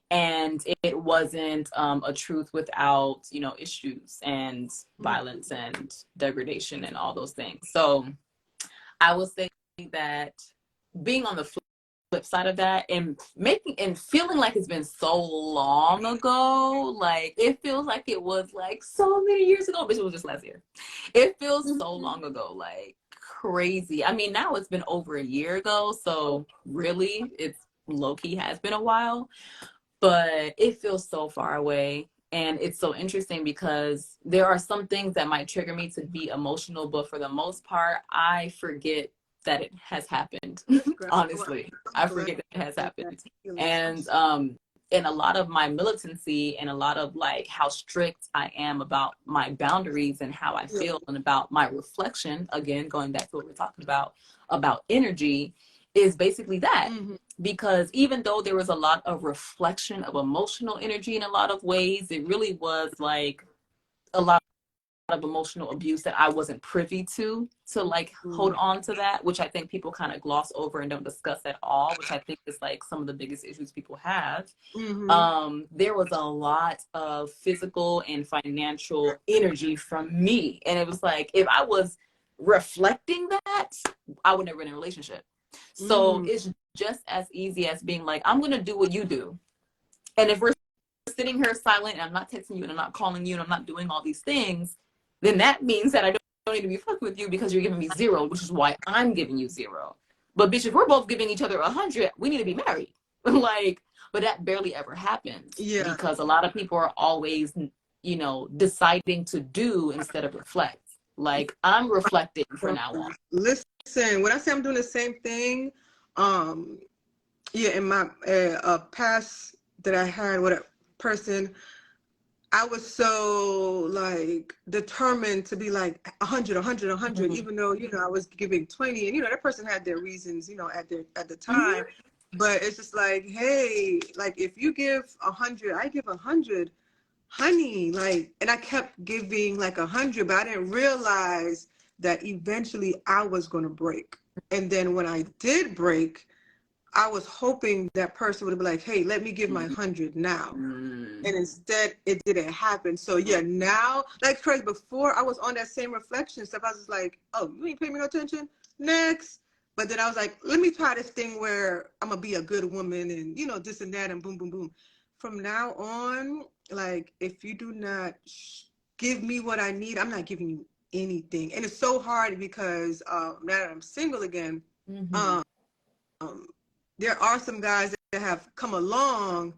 and it wasn't a truth without issues and violence and degradation and all those things. So I will say that being on the flip side of that and making and feeling like it's been so long ago, like it feels like it was like so many years ago, but it was just last year. It feels so Mm-hmm. long ago, like crazy. I mean, now it's been over a year ago, so really it's low-key has been a while, but it feels so far away. And it's so interesting because there are some things that might trigger me to be emotional, but for the most part, I forget that it has happened. Well, Honestly, I'm I glad forget that it has that happened. healing. And in a lot of my militancy and a lot of like how strict I am about my boundaries and how I Yeah. feel and about my reflection, again going back to what we're talking about energy, is basically that. Mm-hmm. Because even though there was a lot of reflection of emotional energy in a lot of ways, it really was like a lot of emotional abuse that I wasn't privy to like hold on to that, which I think people kind of gloss over and don't discuss at all, which I think is like some of the biggest issues people have. Mm-hmm. There was a lot of physical and financial energy from me. And it was like, if I was reflecting that, I would never be in a relationship. So Mm-hmm. it's just as easy as being like, I'm going to do what you do. And if we're sitting here silent and I'm not texting you and I'm not calling you and I'm not doing all these things, then that means that I don't need to be fucking with you because you're giving me zero, which is why I'm giving you zero. But bitch, if we're both giving each other 100, we need to be married. Like, but that barely ever happens Yeah. because a lot of people are always, deciding to do instead of reflect. Like, I'm reflecting from now on. Listen, when I say I'm doing the same thing, um, yeah, in my past that I had with a person, I was so like determined to be like 100, 100, 100, Mm-hmm. even though, I was giving 20 and, that person had their reasons, at the Mm-hmm. time. But it's just like, hey, like if you give 100, I give 100, honey, like, and I kept giving like 100, but I didn't realize that eventually I was going to break. And then when I did break, I was hoping that person would be like, hey, let me give my 100 now. Mm-hmm. And instead it didn't happen. So yeah, now, like crazy, before I was on that same reflection stuff, I was just like, oh, you ain't paying me no attention, next. But then I was like, let me try this thing where I'm gonna be a good woman and this and that and boom boom boom. From now on, like if you do not give me what I need, I'm not giving you anything. And it's so hard because now that I'm single again, Mm-hmm. um there are some guys that have come along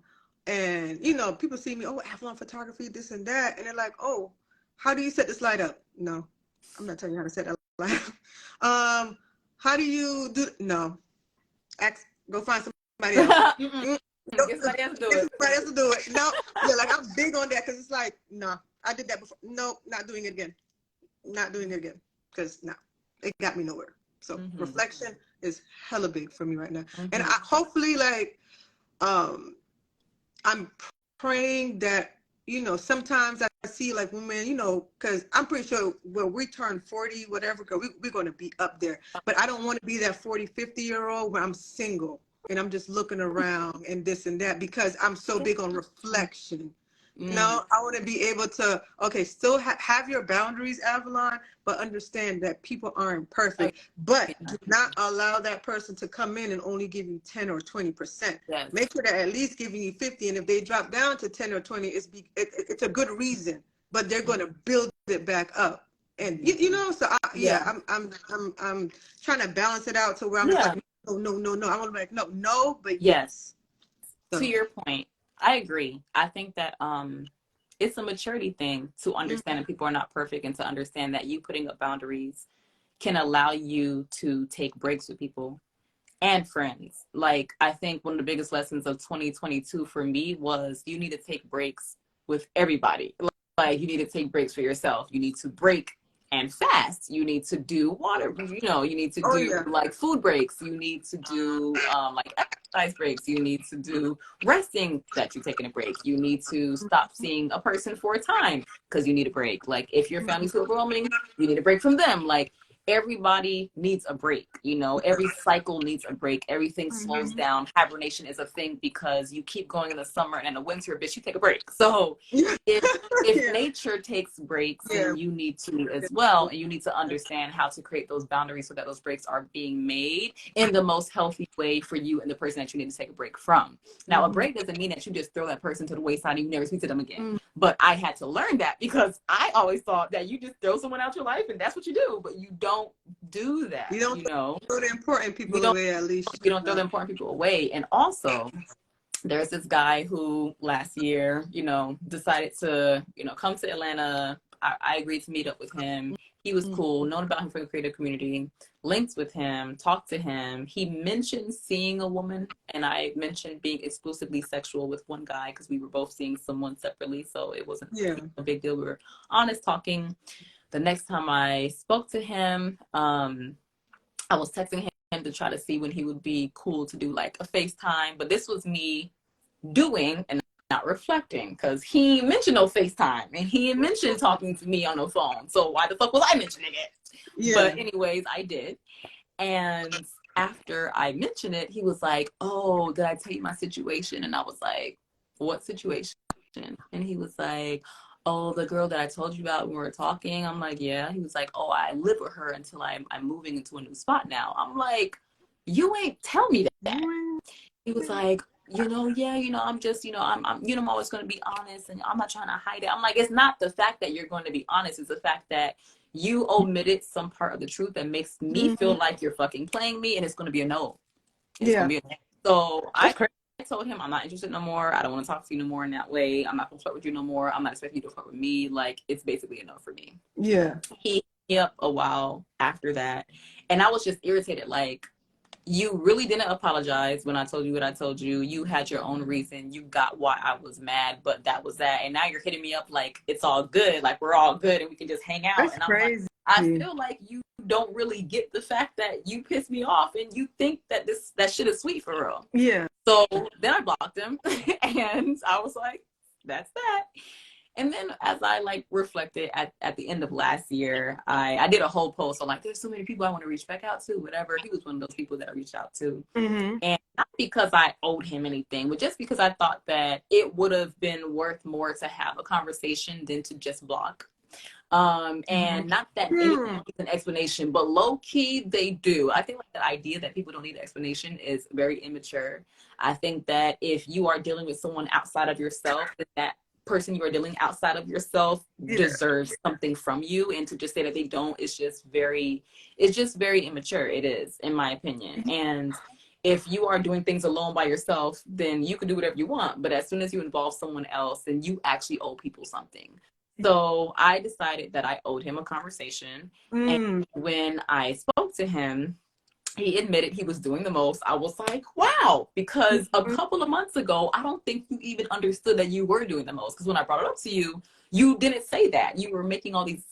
and people see me, oh, Avalon photography, this and that, and they're like, oh, how do you set this light up? No, I'm not telling you how to set that light up. How do you do? No, go find somebody else. Mm-mm. Go, Get somebody else to do get it. somebody else to do it. No, yeah, like I'm big on that because it's like, no, I did that before. No, not doing it again. Not doing it again because no, it got me nowhere. So Mm-hmm. reflection is hella big for me right now, and Mm-hmm. I hopefully like I'm praying that sometimes I see like women, because I'm pretty sure when we turn 40, whatever, because we're going to be up there. But I don't want to be that 40, 50-year-old where I'm single and I'm just looking around and this and that because I'm so big on reflection. Mm. I want to be able to, okay, still have your boundaries, Avalon, but understand that people aren't Oh, perfect. But yeah. do not allow that person to come in and only give you 10 or 20%. Yes. Make sure they're at least giving you 50. And if they drop down to 10 or 20, it's a good reason, but they're going to build it back up. And so Yeah. I'm trying to balance it out to where I'm just Yeah. like, no, no, no, no. I want to be like, no, no, but Yes. yes. To So, your point, I agree. I think that it's a maturity thing to understand that people are not perfect and to understand that you putting up boundaries can allow you to take breaks with people and friends. Like, I think one of the biggest lessons of 2022 for me was you need to take breaks with everybody. Like, you need to take breaks for yourself. You need to break and fast. You need to do water, you need to oh do yeah. like food breaks. You need to do like exercise breaks. You need to do resting that you're taking a break. You need to stop seeing a person for a time because you need a break. Like, if your family's too overwhelming, you need a break from them. Like, everybody needs a break. Every cycle needs a break. Everything slows Mm-hmm. down. Hibernation is a thing because you keep going in the summer and in the winter, bitch, you take a break. So if Yeah. nature takes breaks, Yeah. then you need to as well, and you need to understand how to create those boundaries so that those breaks are being made in the most healthy way for you and the person that you need to take a break from. Now, a Mm-hmm. break doesn't mean that you just throw that person to the wayside and you never speak to them again. Mm-hmm. But I had to learn that because I always thought that you just throw someone out your life and that's what you do, but you don't do that. You don't throw the important You people don't away, at least. you don't throw the important people away. And also, there's this guy who last year, decided to, come to Atlanta. I agreed to meet up with him. He was cool, known about him from the creative community, linked with him, talked to him. He mentioned seeing a woman, and I mentioned being exclusively sexual with one guy because we were both seeing someone separately. So it wasn't Yeah. a big deal. We were honest talking. The next time I spoke to him, I was texting him to try to see when he would be cool to do like a FaceTime. But this was me doing and not reflecting because he mentioned no FaceTime and he mentioned talking to me on the phone. So why the fuck was I mentioning it? Yeah. But anyways, I did. And after I mentioned it, he was like, "Oh, did I tell you my situation?" And I was like, "What situation?" And he was like, "Oh, the girl that I told you about when we were talking." I'm like, "Yeah." He was like, "Oh, I live with her until I'm moving into a new spot now." I'm like, "You ain't tell me that." He was like, yeah, I'm just, I'm always going to be honest and I'm not trying to hide it. I'm like, it's not the fact that you're going to be honest. It's the fact that you omitted some part of the truth that makes me feel like you're fucking playing me and it's going to be a no. It's going Yeah. to be a no. So That's I crazy. told him I'm not interested no more. I don't want to talk to you no more in that way. I'm not going to flirt with you no more. I'm not expecting you to flirt with me. Like, it's basically a no for me. Yeah. He hit me up a while after that. And I was just irritated. Like, you really didn't apologize when I told you what I told you. You had your own reason. You got why I was mad, but that was that. And now you're hitting me up like it's all good, like we're all good and we can just hang out. That's And I'm like, crazy. I feel like you don't really get the fact that you pissed me off and you think that that shit is sweet for real. Yeah. So then I blocked him and I was like, that's that. And then as I like reflected at the end of last year, I did a whole post on like, there's so many people I want to reach back out to, whatever. He was one of those people that I reached out to. Mm-hmm. And not because I owed him anything, but just because I thought that it would have been worth more to have a conversation than to just block. And not that anyone needs an explanation, but low key they do. I think like the idea that people don't need an explanation is very immature. I think that if you are dealing with someone outside of yourself, that person you are dealing outside of yourself deserves something from you, and to just say that they don't is just it's just very immature. It is, in my opinion. And if you are doing things alone by yourself, then you can do whatever you want. But as soon as you involve someone else, then you actually owe people something. So I decided that I owed him a conversation. And when I spoke to him, he admitted he was doing the most. I was like, wow, because a couple of months ago, I don't think you even understood that you were doing the most. Because when I brought it up to you, you didn't say that. You were making all these,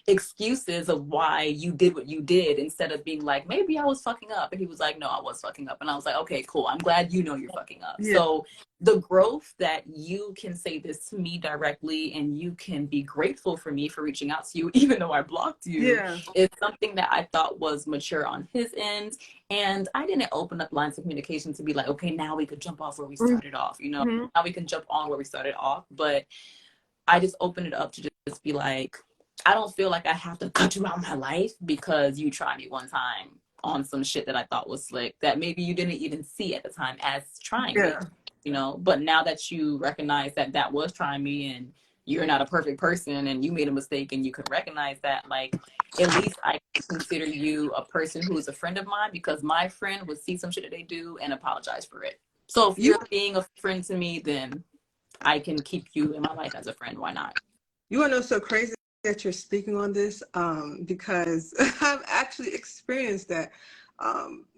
excuses of why you did what you did instead of being like, maybe I was fucking up. And he was like, no, I was fucking up. And I was like, okay, cool. I'm glad you know you're fucking up. Yeah. So the growth that you can say this to me directly and you can be grateful for me for reaching out to you, even though I blocked you, is something that I thought was mature on his end. And I didn't open up lines of communication to be like, okay, now we could jump off where we started off, now we can jump on where we started off. But I just opened it up to just be like, I don't feel like I have to cut you out of my life because you tried me one time on some shit that I thought was slick that maybe you didn't even see at the time as trying me, but now that you recognize that that was trying me and you're not a perfect person and you made a mistake and you could recognize that, like, at least I consider you a person who is a friend of mine because my friend would see some shit that they do and apologize for it. So if you're being a friend to me, then I can keep you in my life as a friend. Why not? You want to know so crazy that you're speaking on this because I've actually experienced that.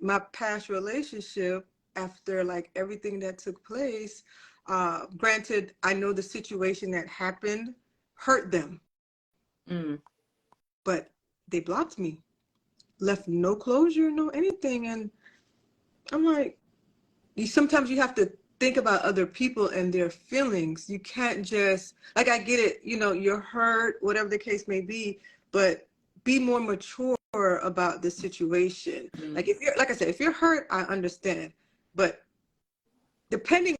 My past relationship, after like everything that took place, granted, I know the situation that happened hurt them, but they blocked me, left no closure, no anything. And I'm like, sometimes you have to think about other people and their feelings. You can't just, like, I get it, you're hurt, whatever the case may be, but be more mature about the situation. Like, like I said, if you're hurt, I understand, but depending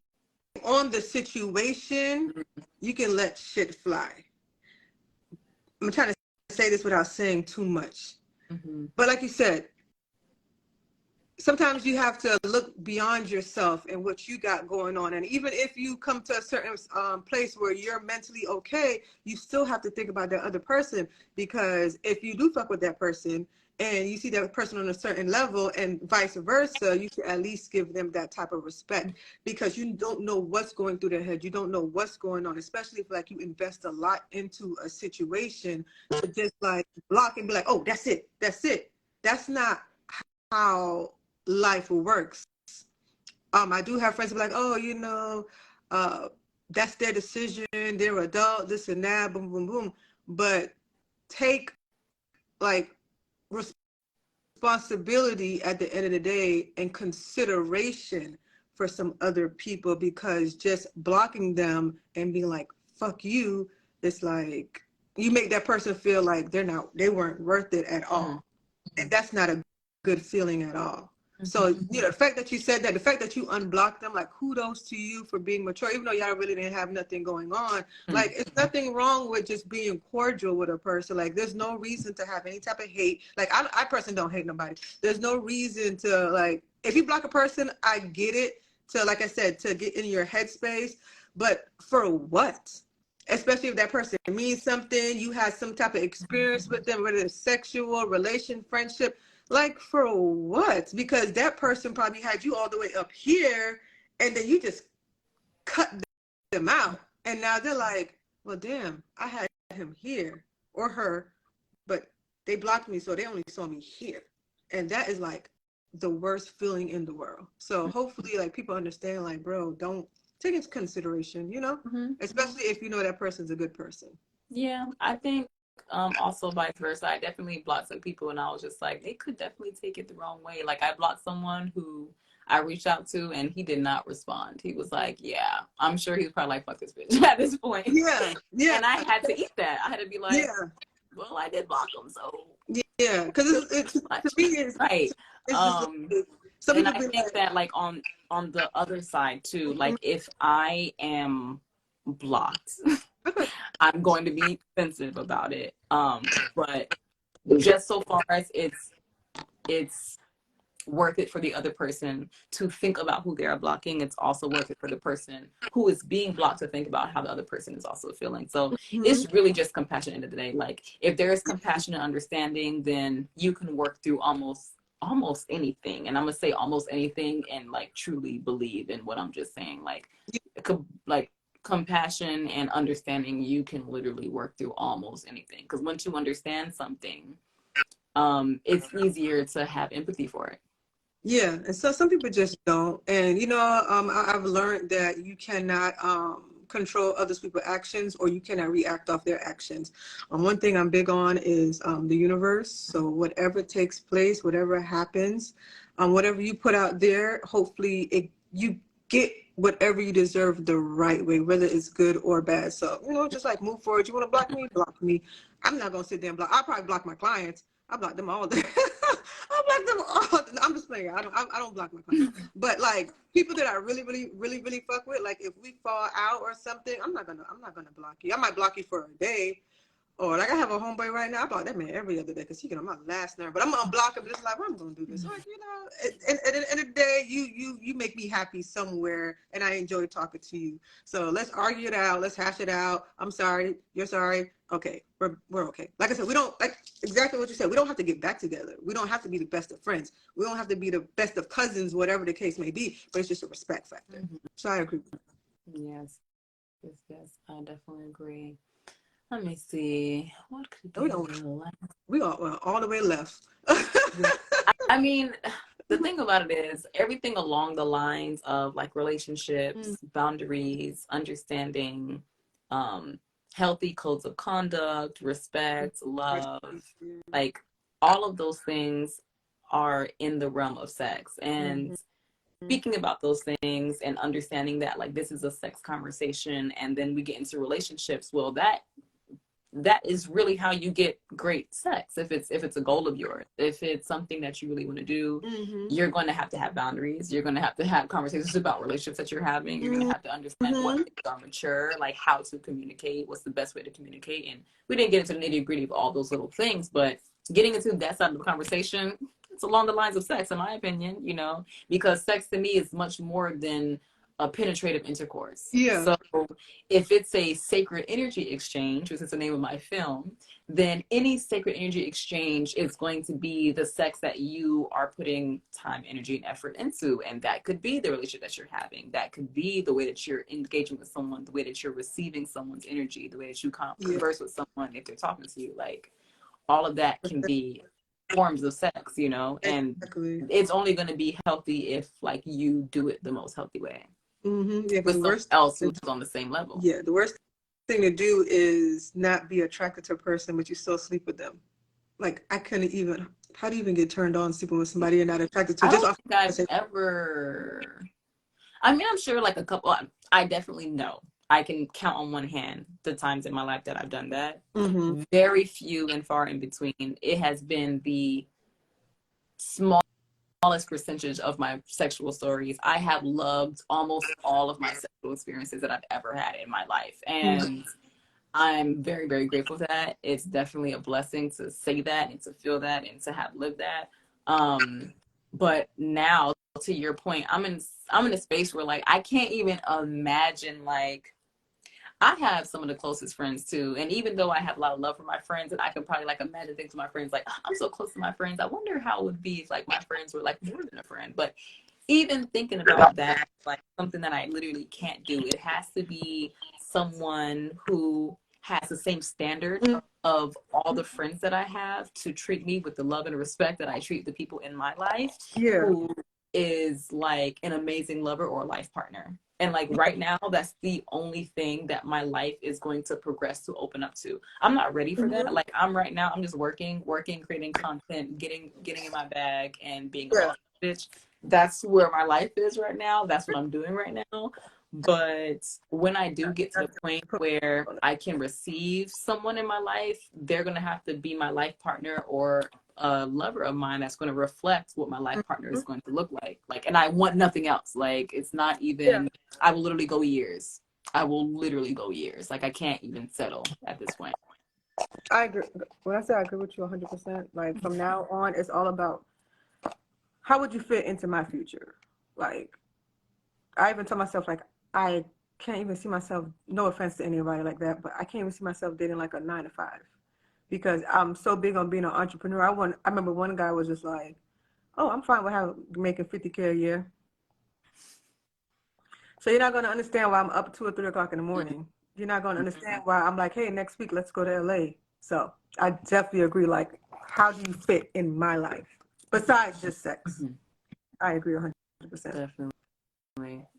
on the situation, you can let shit fly. I'm trying to say this without saying too much, but like you said, sometimes you have to look beyond yourself and what you got going on. And even if you come to a certain place where you're mentally okay, you still have to think about that other person, because if you do fuck with that person and you see that person on a certain level and vice versa, you should at least give them that type of respect, because you don't know what's going through their head. You don't know what's going on, especially if like you invest a lot into a situation to just like block and be like, oh, that's it. That's it. That's not how life works. I do have friends who are like, oh, uh, that's their decision. They're adult, this and that, boom, boom, boom. But take like responsibility at the end of the day and consideration for some other people, because just blocking them and being like, fuck you, it's like you make that person feel like they weren't worth it at all. And that's not a good feeling at all. So, the fact that you said that, the fact that you unblocked them, like, kudos to you for being mature, even though y'all really didn't have nothing going on. Like, it's nothing wrong with just being cordial with a person. Like, there's no reason to have any type of hate. Like, I personally don't hate nobody. There's no reason to, like, if you block a person, I get it, to, like I said, to get in your headspace. But for what? Especially if that person means something, you had some type of experience with them, whether it's sexual, relation, friendship. Like, for what? Because that person probably had you all the way up here, and then you just cut them out. And now they're like, well, damn, I had him here or her, but they blocked me, so they only saw me here. And that is like the worst feeling in the world. So hopefully, like, people understand, like, bro, don't take into consideration, especially if you know that person's a good person. Yeah, I think also vice versa. I definitely blocked some people and I was just like, they could definitely take it the wrong way. Like I blocked someone who I reached out to and he did not respond. He was like, yeah, I'm sure he was probably like, fuck this bitch at this point. Yeah, yeah. And I had to eat that. I had to be like, yeah, well, I did block him, so yeah. Because it's to me, right. it's just like, some And people I be think like, that like on the other side too, like if I am blocked, I'm going to be sensitive about it. But just so far as it's worth it for the other person to think about who they are blocking, it's also worth it for the person who is being blocked to think about how the other person is also feeling. So it's really just compassion at the end of the day. Like if there is compassion and understanding, then you can work through almost anything. And I'm gonna say almost anything and like truly believe in what I'm just saying. Like compassion and understanding, you can literally work through almost anything. Because once you understand something, it's easier to have empathy for it. yeah. And so some people just don't. And I've learned that you cannot control other people's actions, or you cannot react off their actions. One thing I'm big on is the universe. So whatever takes place, whatever happens, whatever you put out there, hopefully you get whatever you deserve the right way, whether it's good or bad. So, just like move forward. You want to block me? Block me. I'm not going to sit there and block. I'll probably block my clients. I block them all. I block them all. I'm just playing. I don't block my clients. But like people that I really, really, really, really fuck with, like if we fall out or something, I'm not gonna block you. I might block you for a day. Or like I have a homeboy right now. I block that man every other day because he get on my last nerve. But I'm gonna block him. Just like I'm gonna do this. Like at the end of the day, you make me happy somewhere, and I enjoy talking to you. So let's argue it out. Let's hash it out. I'm sorry. You're sorry. Okay, we're okay. Like I said, we don't like exactly what you said. We don't have to get back together. We don't have to be the best of friends. We don't have to be the best of cousins, whatever the case may be. But it's just a respect factor. So I agree. Yes, yes, I definitely agree. Let me see. What could be We don't. We all the way left. I mean, the thing about it is everything along the lines of like relationships, boundaries, understanding, healthy codes of conduct, respect, love, like all of those things are in the realm of sex. And speaking about those things and understanding that like this is a sex conversation and then we get into relationships, well that is really how you get great sex. If it's a goal of yours, if it's something that you really want to do, you're going to have boundaries. You're going to have conversations about relationships that you're having. You're going to have to understand what things are mature, like how to communicate, what's the best way to communicate. And we didn't get into the nitty gritty of all those little things, but getting into that side of the conversation, it's along the lines of sex, in my opinion, you know, because sex to me is much more than a penetrative intercourse. Yeah. So if it's a sacred energy exchange, which is the name of my film, then any sacred energy exchange is going to be the sex that you are putting time, energy, and effort into. And that could be the relationship that you're having. That could be the way that you're engaging with someone, the way that you're receiving someone's energy, the way that you Yeah. converse with someone if they're talking to you. Like, all of that can be forms of sex, you know, and Exactly. it's only going to be healthy if like you do it the most healthy way Yeah, because with the someone worst else who's on the same level. yeah, the worst thing to do is not be attracted to a person, but you still sleep with them. Like I couldn't even. How do you even get turned on sleeping with somebody you're not attracted to? I Just don't off. think I've ever, I mean, I'm sure like a couple, I definitely know. I can count on one hand the times in my life that I've done that. Mm-hmm. Very few and far in between. It has been the smallest percentage of my sexual stories. I have loved almost all of my sexual experiences that I've ever had in my life. And I'm very, very grateful for that. It's definitely a blessing to say that and to feel that and to have lived that. But now, to your point, I'm in a space where like I can't even imagine like I have some of the closest friends too. And even though I have a lot of love for my friends, and I can probably like imagine things to my friends, like, "Oh, I'm so close to my friends. I wonder how it would be if like my friends were like more than a friend." But even thinking about that, like something that I literally can't do, it has to be someone who has the same standard of all the friends that I have to treat me with the love and respect that I treat the people in my life, Yeah. who is like an amazing lover or life partner. And like right now, that's the only thing that my life is going to progress to open up to. I'm not ready for that. Mm-hmm. Like I'm right now, I'm just working, creating content, getting in my bag and being a Yeah. boss bitch. That's where my life is right now. That's what I'm doing right now. But when I do get to the point where I can receive someone in my life, they're going to have to be my life partner or a lover of mine that's going to reflect what my life partner is going to look like. Like, and I want nothing else. Like, it's not Yeah. even, I will literally go years. I will literally go years. Like, I can't even settle at this point. I agree. When I say I agree with you 100%, like from now on, it's all about how would you fit into my future? Like, I even tell myself, like, I can't even see myself, no offense to anybody like that, but I can't even see myself dating like a 9 to 5 because I'm so big on being an entrepreneur. I remember one guy was just like, oh, I'm fine with making 50K a year. So you're not going to understand why I'm up 2 or 3 o'clock in the morning. You're not going to understand why I'm like, hey, next week, let's go to LA. So I definitely agree. Like, how do you fit in my life besides just sex? I agree 100%. Definitely.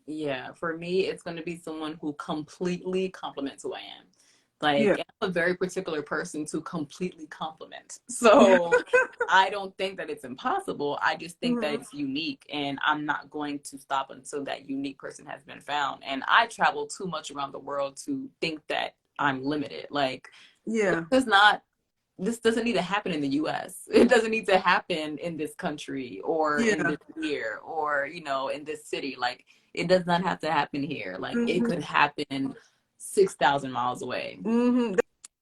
Yeah, for me, it's going to be someone who completely complements who I am. Yeah. Like, I'm a very particular person to completely compliment. So I don't think that it's impossible. I just think that Mm-hmm. it's unique, and I'm not going to stop until that unique person has been found. And I travel too much around the world to think that I'm limited. Like, Yeah. this doesn't need to happen in the US. It doesn't need to happen in this country or in Yeah. this year or, you know, in this city. Like, it does not have to happen here. Like, it Mm-hmm. could happen 6,000 miles away. Mm-hmm. You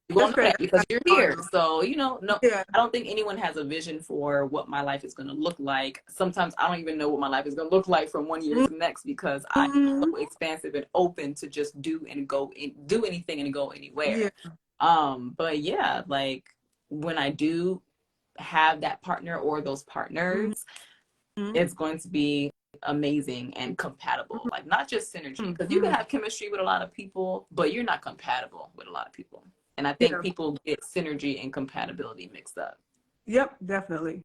That's won't know great. that because you're here. So, you know, no, Yeah. I don't think anyone has a vision for what my life is going to look like. Sometimes I don't even know what my life is going to look like from one year to the next because I'm Mm-hmm. so expansive and open to just do anything and go anywhere. Yeah. But yeah, like when I do have that partner or those partners, Mm-hmm. it's going to be amazing and compatible. Like not just synergy, because you can Mm-hmm. have chemistry with a lot of people, but you're not compatible with a lot of people. And I think Yeah. people get synergy and compatibility mixed up. Yep. Definitely.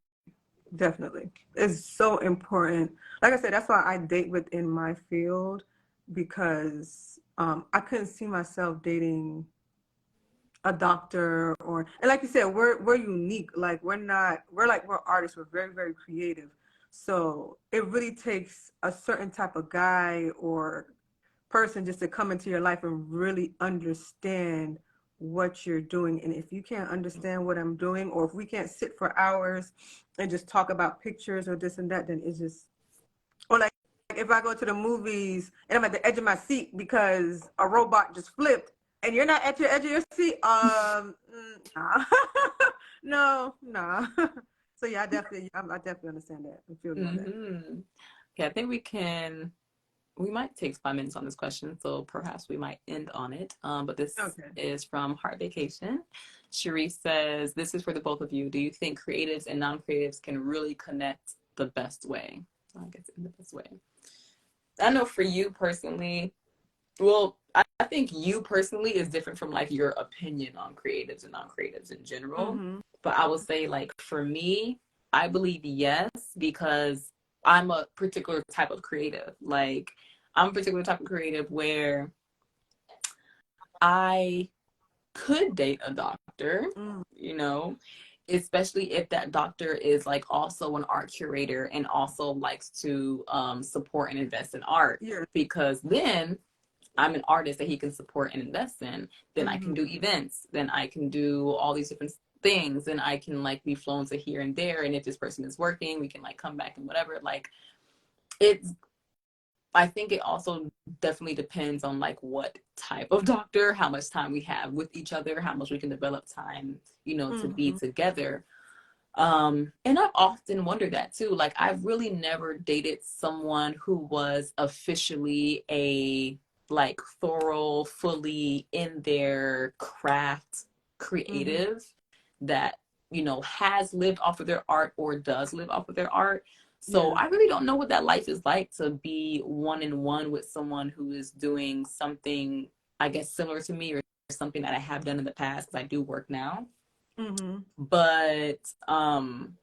Definitely. It's so important. Like I said, that's why I date within my field because I couldn't see myself dating a doctor and like you said, we're unique. Like we're artists, we're very, very creative. So it really takes a certain type of guy or person just to come into your life and really understand what you're doing. And if you can't understand what I'm doing, or if we can't sit for hours and just talk about pictures or this and that, then it's just, or like if I go to the movies and I'm at the edge of my seat because a robot just flipped and you're not at your edge of your seat, nah. No, nah. So yeah, I definitely understand that and feel you on that. Mm-hmm. Okay, I think we might take 5 minutes on this question, so perhaps we might end on it. But this Okay. is from Heart Vacation. Cherie says, "This is for the both of you. Do you think creatives and non-creatives can really connect the best way?" I guess in the best way. I know for you personally, well, I think you personally is different from like your opinion on creatives and non-creatives in general. Mm-hmm. But I would say like for me, I believe yes, because I'm a particular type of creative. Like I'm a particular type of creative where I could date a doctor, Mm. you know, especially if that doctor is like also an art curator and also likes to support and invest in art, Yeah. because then I'm an artist that he can support and invest in. Then I can Mm-hmm. do events. Then I can do all these different things. And I can like be flown to here and there. And if this person is working, we can like come back and whatever. Like it's, I think it also definitely depends on like what type of doctor, how much time we have with each other, how much we can develop time, to be Mm-hmm. together. And I've often wondered that too. Like I've really never dated someone who was officially a like thorough, fully in their craft Mm-hmm. creative that, has lived off of their art or does live off of their art. So Yeah. I really don't know what that life is like to be one in one with someone who is doing something, I guess, similar to me or something that I have done in the past because I do work now. Mm-hmm. But um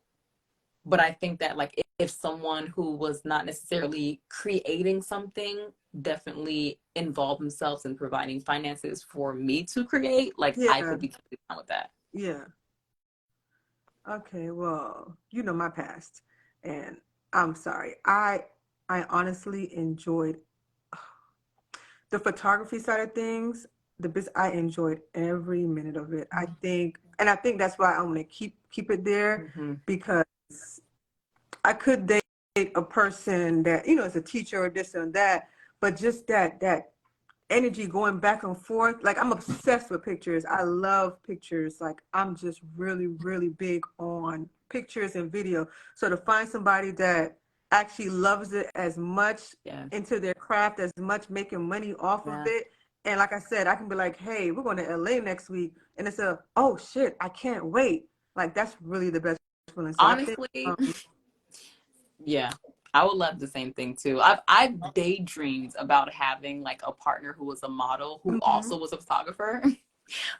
but I think that like if someone who was not necessarily creating something definitely involved themselves in providing finances for me to create, like I Yeah. could be totally fine with that. Yeah. Okay. Well, you know my past, and I'm sorry. I honestly enjoyed the photography side of things. I enjoyed every minute of it. I think that's why I'm gonna keep it there Mm-hmm. because I could date a person that is a teacher or this and that, but just that energy going back and forth. Like I'm obsessed with pictures. I love pictures. Like I'm just really, really big on pictures and video. So to find somebody that actually loves it as much Yeah. into their craft, as much making money off of Yeah. it. And like I said, I can be like, hey, we're going to LA next week. And it's oh shit, I can't wait. Like that's really the best feeling. So I think, Honestly, yeah. I would love the same thing too. I've daydreamed about having like a partner who was a model who mhm, also was a photographer.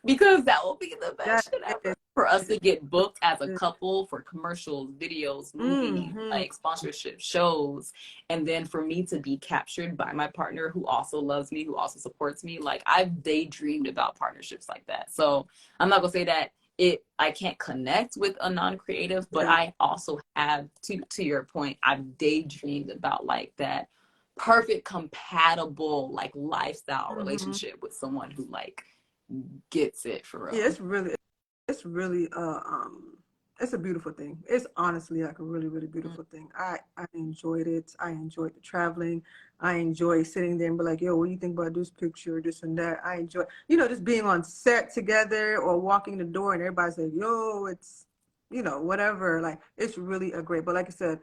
Because that will be the that best shit is, ever for us to get booked as a couple for commercials, videos, movies, mm-hmm, like sponsorship shows, and then for me to be captured by my partner who also loves me, who also supports me. Like I've daydreamed about partnerships like that. So I'm not gonna say that I can't connect with a non-creative, but yeah, I also have to your point, I've daydreamed about like that perfect compatible like lifestyle mm-hmm. relationship with someone who like gets it for Yeah, real. it's really it's a beautiful thing. It's honestly like a really, really Mm. beautiful thing. I enjoyed it. I enjoyed the traveling. I enjoy sitting there and be like, yo, what do you think about this picture, this and that? I enjoy, just being on set together or walking the door and everybody's like, yo, it's whatever. Like it's really a great, but like I said,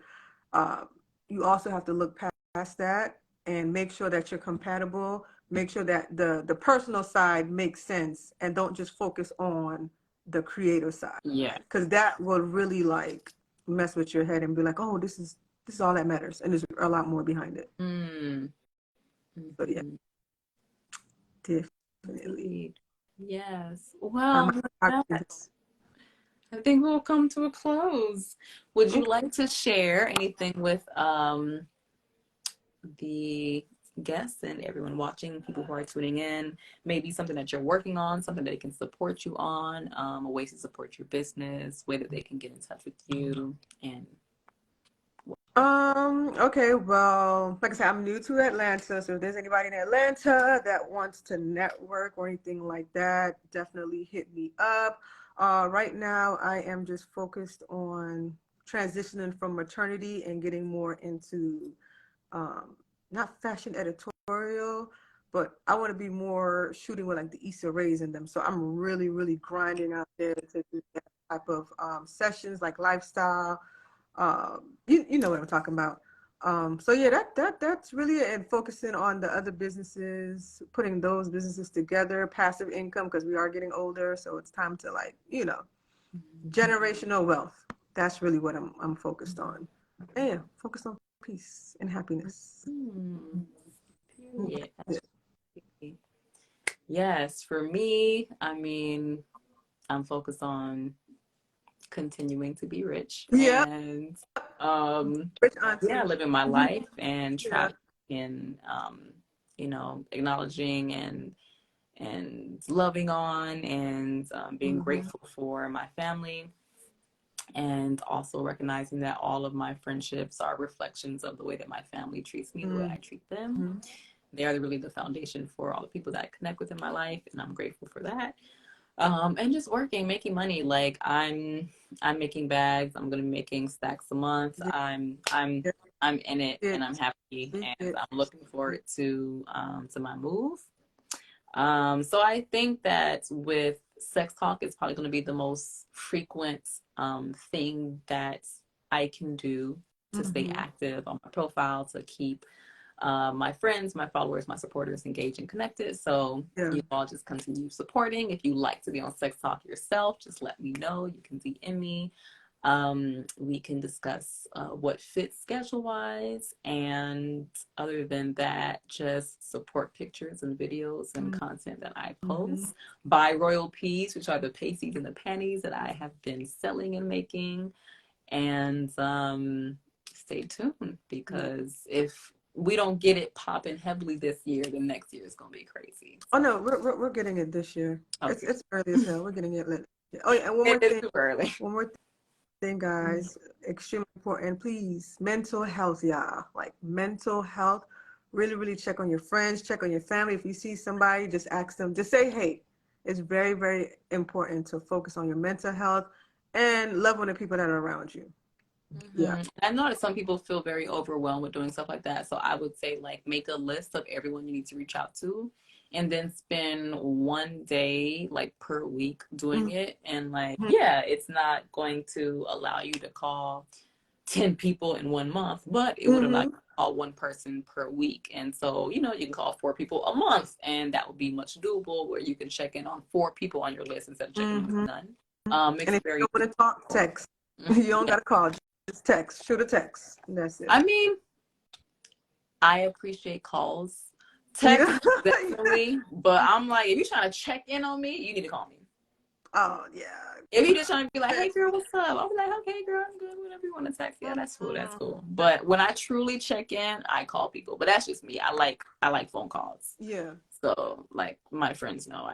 uh, you also have to look past that and make sure that you're compatible. Make sure that the personal side makes sense and don't just focus on the creative side Yeah. because that will really like mess with your head and be like, oh, this is all that matters, and there's a lot more behind it. Mm. So yeah, Mhm. definitely. Indeed. Yes. I'm Well, with okay. that, I think we'll come to a close. Would you like to share anything with the guests and everyone watching, people who are tuning in, maybe something that you're working on, something that they can support you on, a way to support your business, way that they can get in touch with you, and Okay, well, like I said, I'm new to Atlanta, so if there's anybody in Atlanta that wants to network or anything like that, definitely hit me up. Right now, I am just focused on transitioning from maternity and getting more into um, not fashion editorial, but I want to be more shooting with like the Issa Rays in them. So I'm really, really grinding out there to do that type of of sessions like lifestyle. You know what I'm talking about. So yeah, that's really it. And focusing on the other businesses, putting those businesses together, passive income, because we are getting older, so it's time to, like, generational wealth. That's really what I'm focused on. And yeah, focused on peace and happiness. Period. Yes, for me, I mean, I'm focused on continuing to be rich Yeah, and rich auntie. yeah, living my life and Yeah. traveling and acknowledging and loving on and being Mm-hmm. grateful for my family, and also recognizing that all of my friendships are reflections of the way that my family treats me, the way I treat them. Mm-hmm. They are really the foundation for all the people that I connect with in my life, and I'm grateful for that. And just working, making money. Like I'm making bags. I'm gonna be making stacks a month. Yeah, I'm yeah, I'm in it, yeah, and I'm happy, and yeah. I'm looking forward to my move. So I think that with sex talk, it's probably going to be the most frequent thing that I can do to stay Mm-hmm. active on my profile, to keep my friends, my followers, my supporters engaged and connected. So Yeah. you all just continue supporting. If you like to be on Sex Talk yourself, just let me know. You can DM me. We can discuss what fits schedule wise. And other than that, just support pictures and videos and content that I Mm-hmm. post. Buy Royal Peas, which are the pasties and the panties that I have been selling and making. And stay tuned, Yeah. because if we don't get it popping heavily this year, the next year is going to be crazy. Oh So, no, we're getting it this year. okay. It's early as hell. We're getting it lit. Oh yeah, and It is too early. one more thing, guys, extremely important. Please, mental health, y'all. Like mental health. Really, really check on your friends, check on your family. If you see somebody, just ask them. Just say, hey. It's very, very important to focus on your mental health and love on the people that are around you. Yeah. I know that some people feel very overwhelmed with doing stuff like that. So I would say, like, make a list of everyone you need to reach out to, and then spend one day, like, per week doing it. And, like, Mm-hmm. yeah, it's not going to allow you to call 10 people in 1 month, but it would allow you Mm-hmm. to call one person per week. And so, you can call 4 people a month, and that would be much doable, where you can check in on 4 people on your list instead of checking in with Mm-hmm. none. Makes And it if you very don't want to talk, doable. text. You don't Yeah. gotta call. Just text. Shoot a text. And that's it. I mean, I appreciate calls. Text Yeah. definitely, but I'm like, if you're trying to check in on me, you need to call me. Oh yeah. If you're just trying to be like, hey Text. girl, what's up? I'll be like, okay girl, I'm good. Whatever you want to text. Yeah, that's cool. That's Mm-hmm. cool. But when I truly check in, I call people. But that's just me. I like phone calls. Yeah. So like my friends know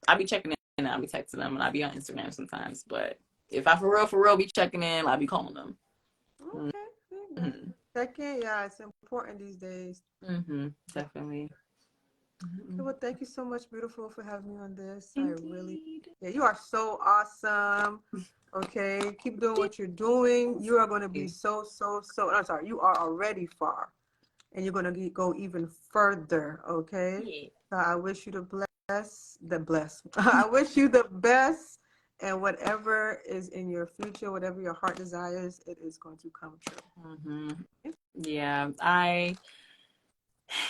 I be checking in and I'll be texting them, and I'll be on Instagram sometimes. But if I for real be checking in, I'll be calling them. Okay. Mm-hmm. Check in. Yeah, it's important these days. Mm-hmm. Definitely. Okay, well, thank you so much, beautiful, for having me on this. I really, Indeed. yeah, you are so awesome. Okay, keep doing what you're doing. You are going to be so, so, so. I'm sorry, you are already far, and you're going to go even further. Okay, Yeah. so I wish you the bless. I wish you the best, and whatever is in your future, whatever your heart desires, it is going to come true. Mm-hmm. Yeah,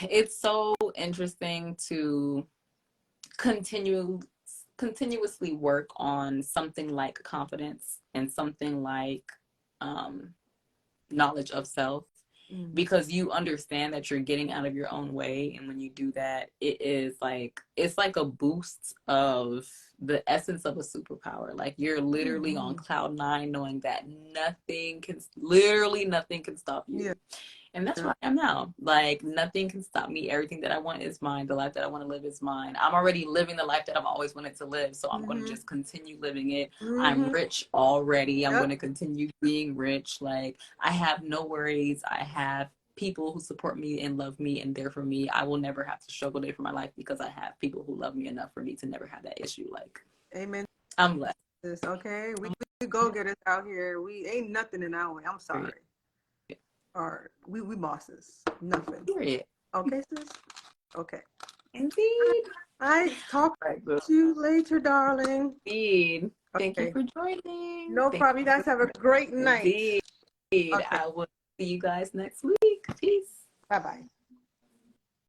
it's so interesting to continue continuously work on something like confidence and something like um, knowledge of self, Mm. because you understand that you're getting out of your own way, and when you do that, it's like a boost of the essence of a superpower. Like you're literally on Mm-hmm. cloud nine, knowing that nothing can stop Yeah. you. And that's where I am now. Like nothing can stop me. Everything that I want is mine. The life that I want to live is mine. I'm already living the life that I've always wanted to live. So I'm going to Mm-hmm. just continue living it. I'm Mm-hmm. rich already. I'm going Yep. to continue being rich. Like I have no worries. I have people who support me and love me and there for me. I will never have to struggle day for my life, because I have people who love me enough for me to never have that issue. Like Amen. I'm blessed. This okay. We go getters out here. We ain't nothing in our way. I'm Period. sorry. Or we bosses. Nothing. Period. Okay, sis. Okay. Indeed. I talk Right, to you later, darling. indeed. Thank you Okay. for joining. No Thank problem. You guys have a great you. night. Indeed. Okay. I will see you guys next week. Peace. Bye bye.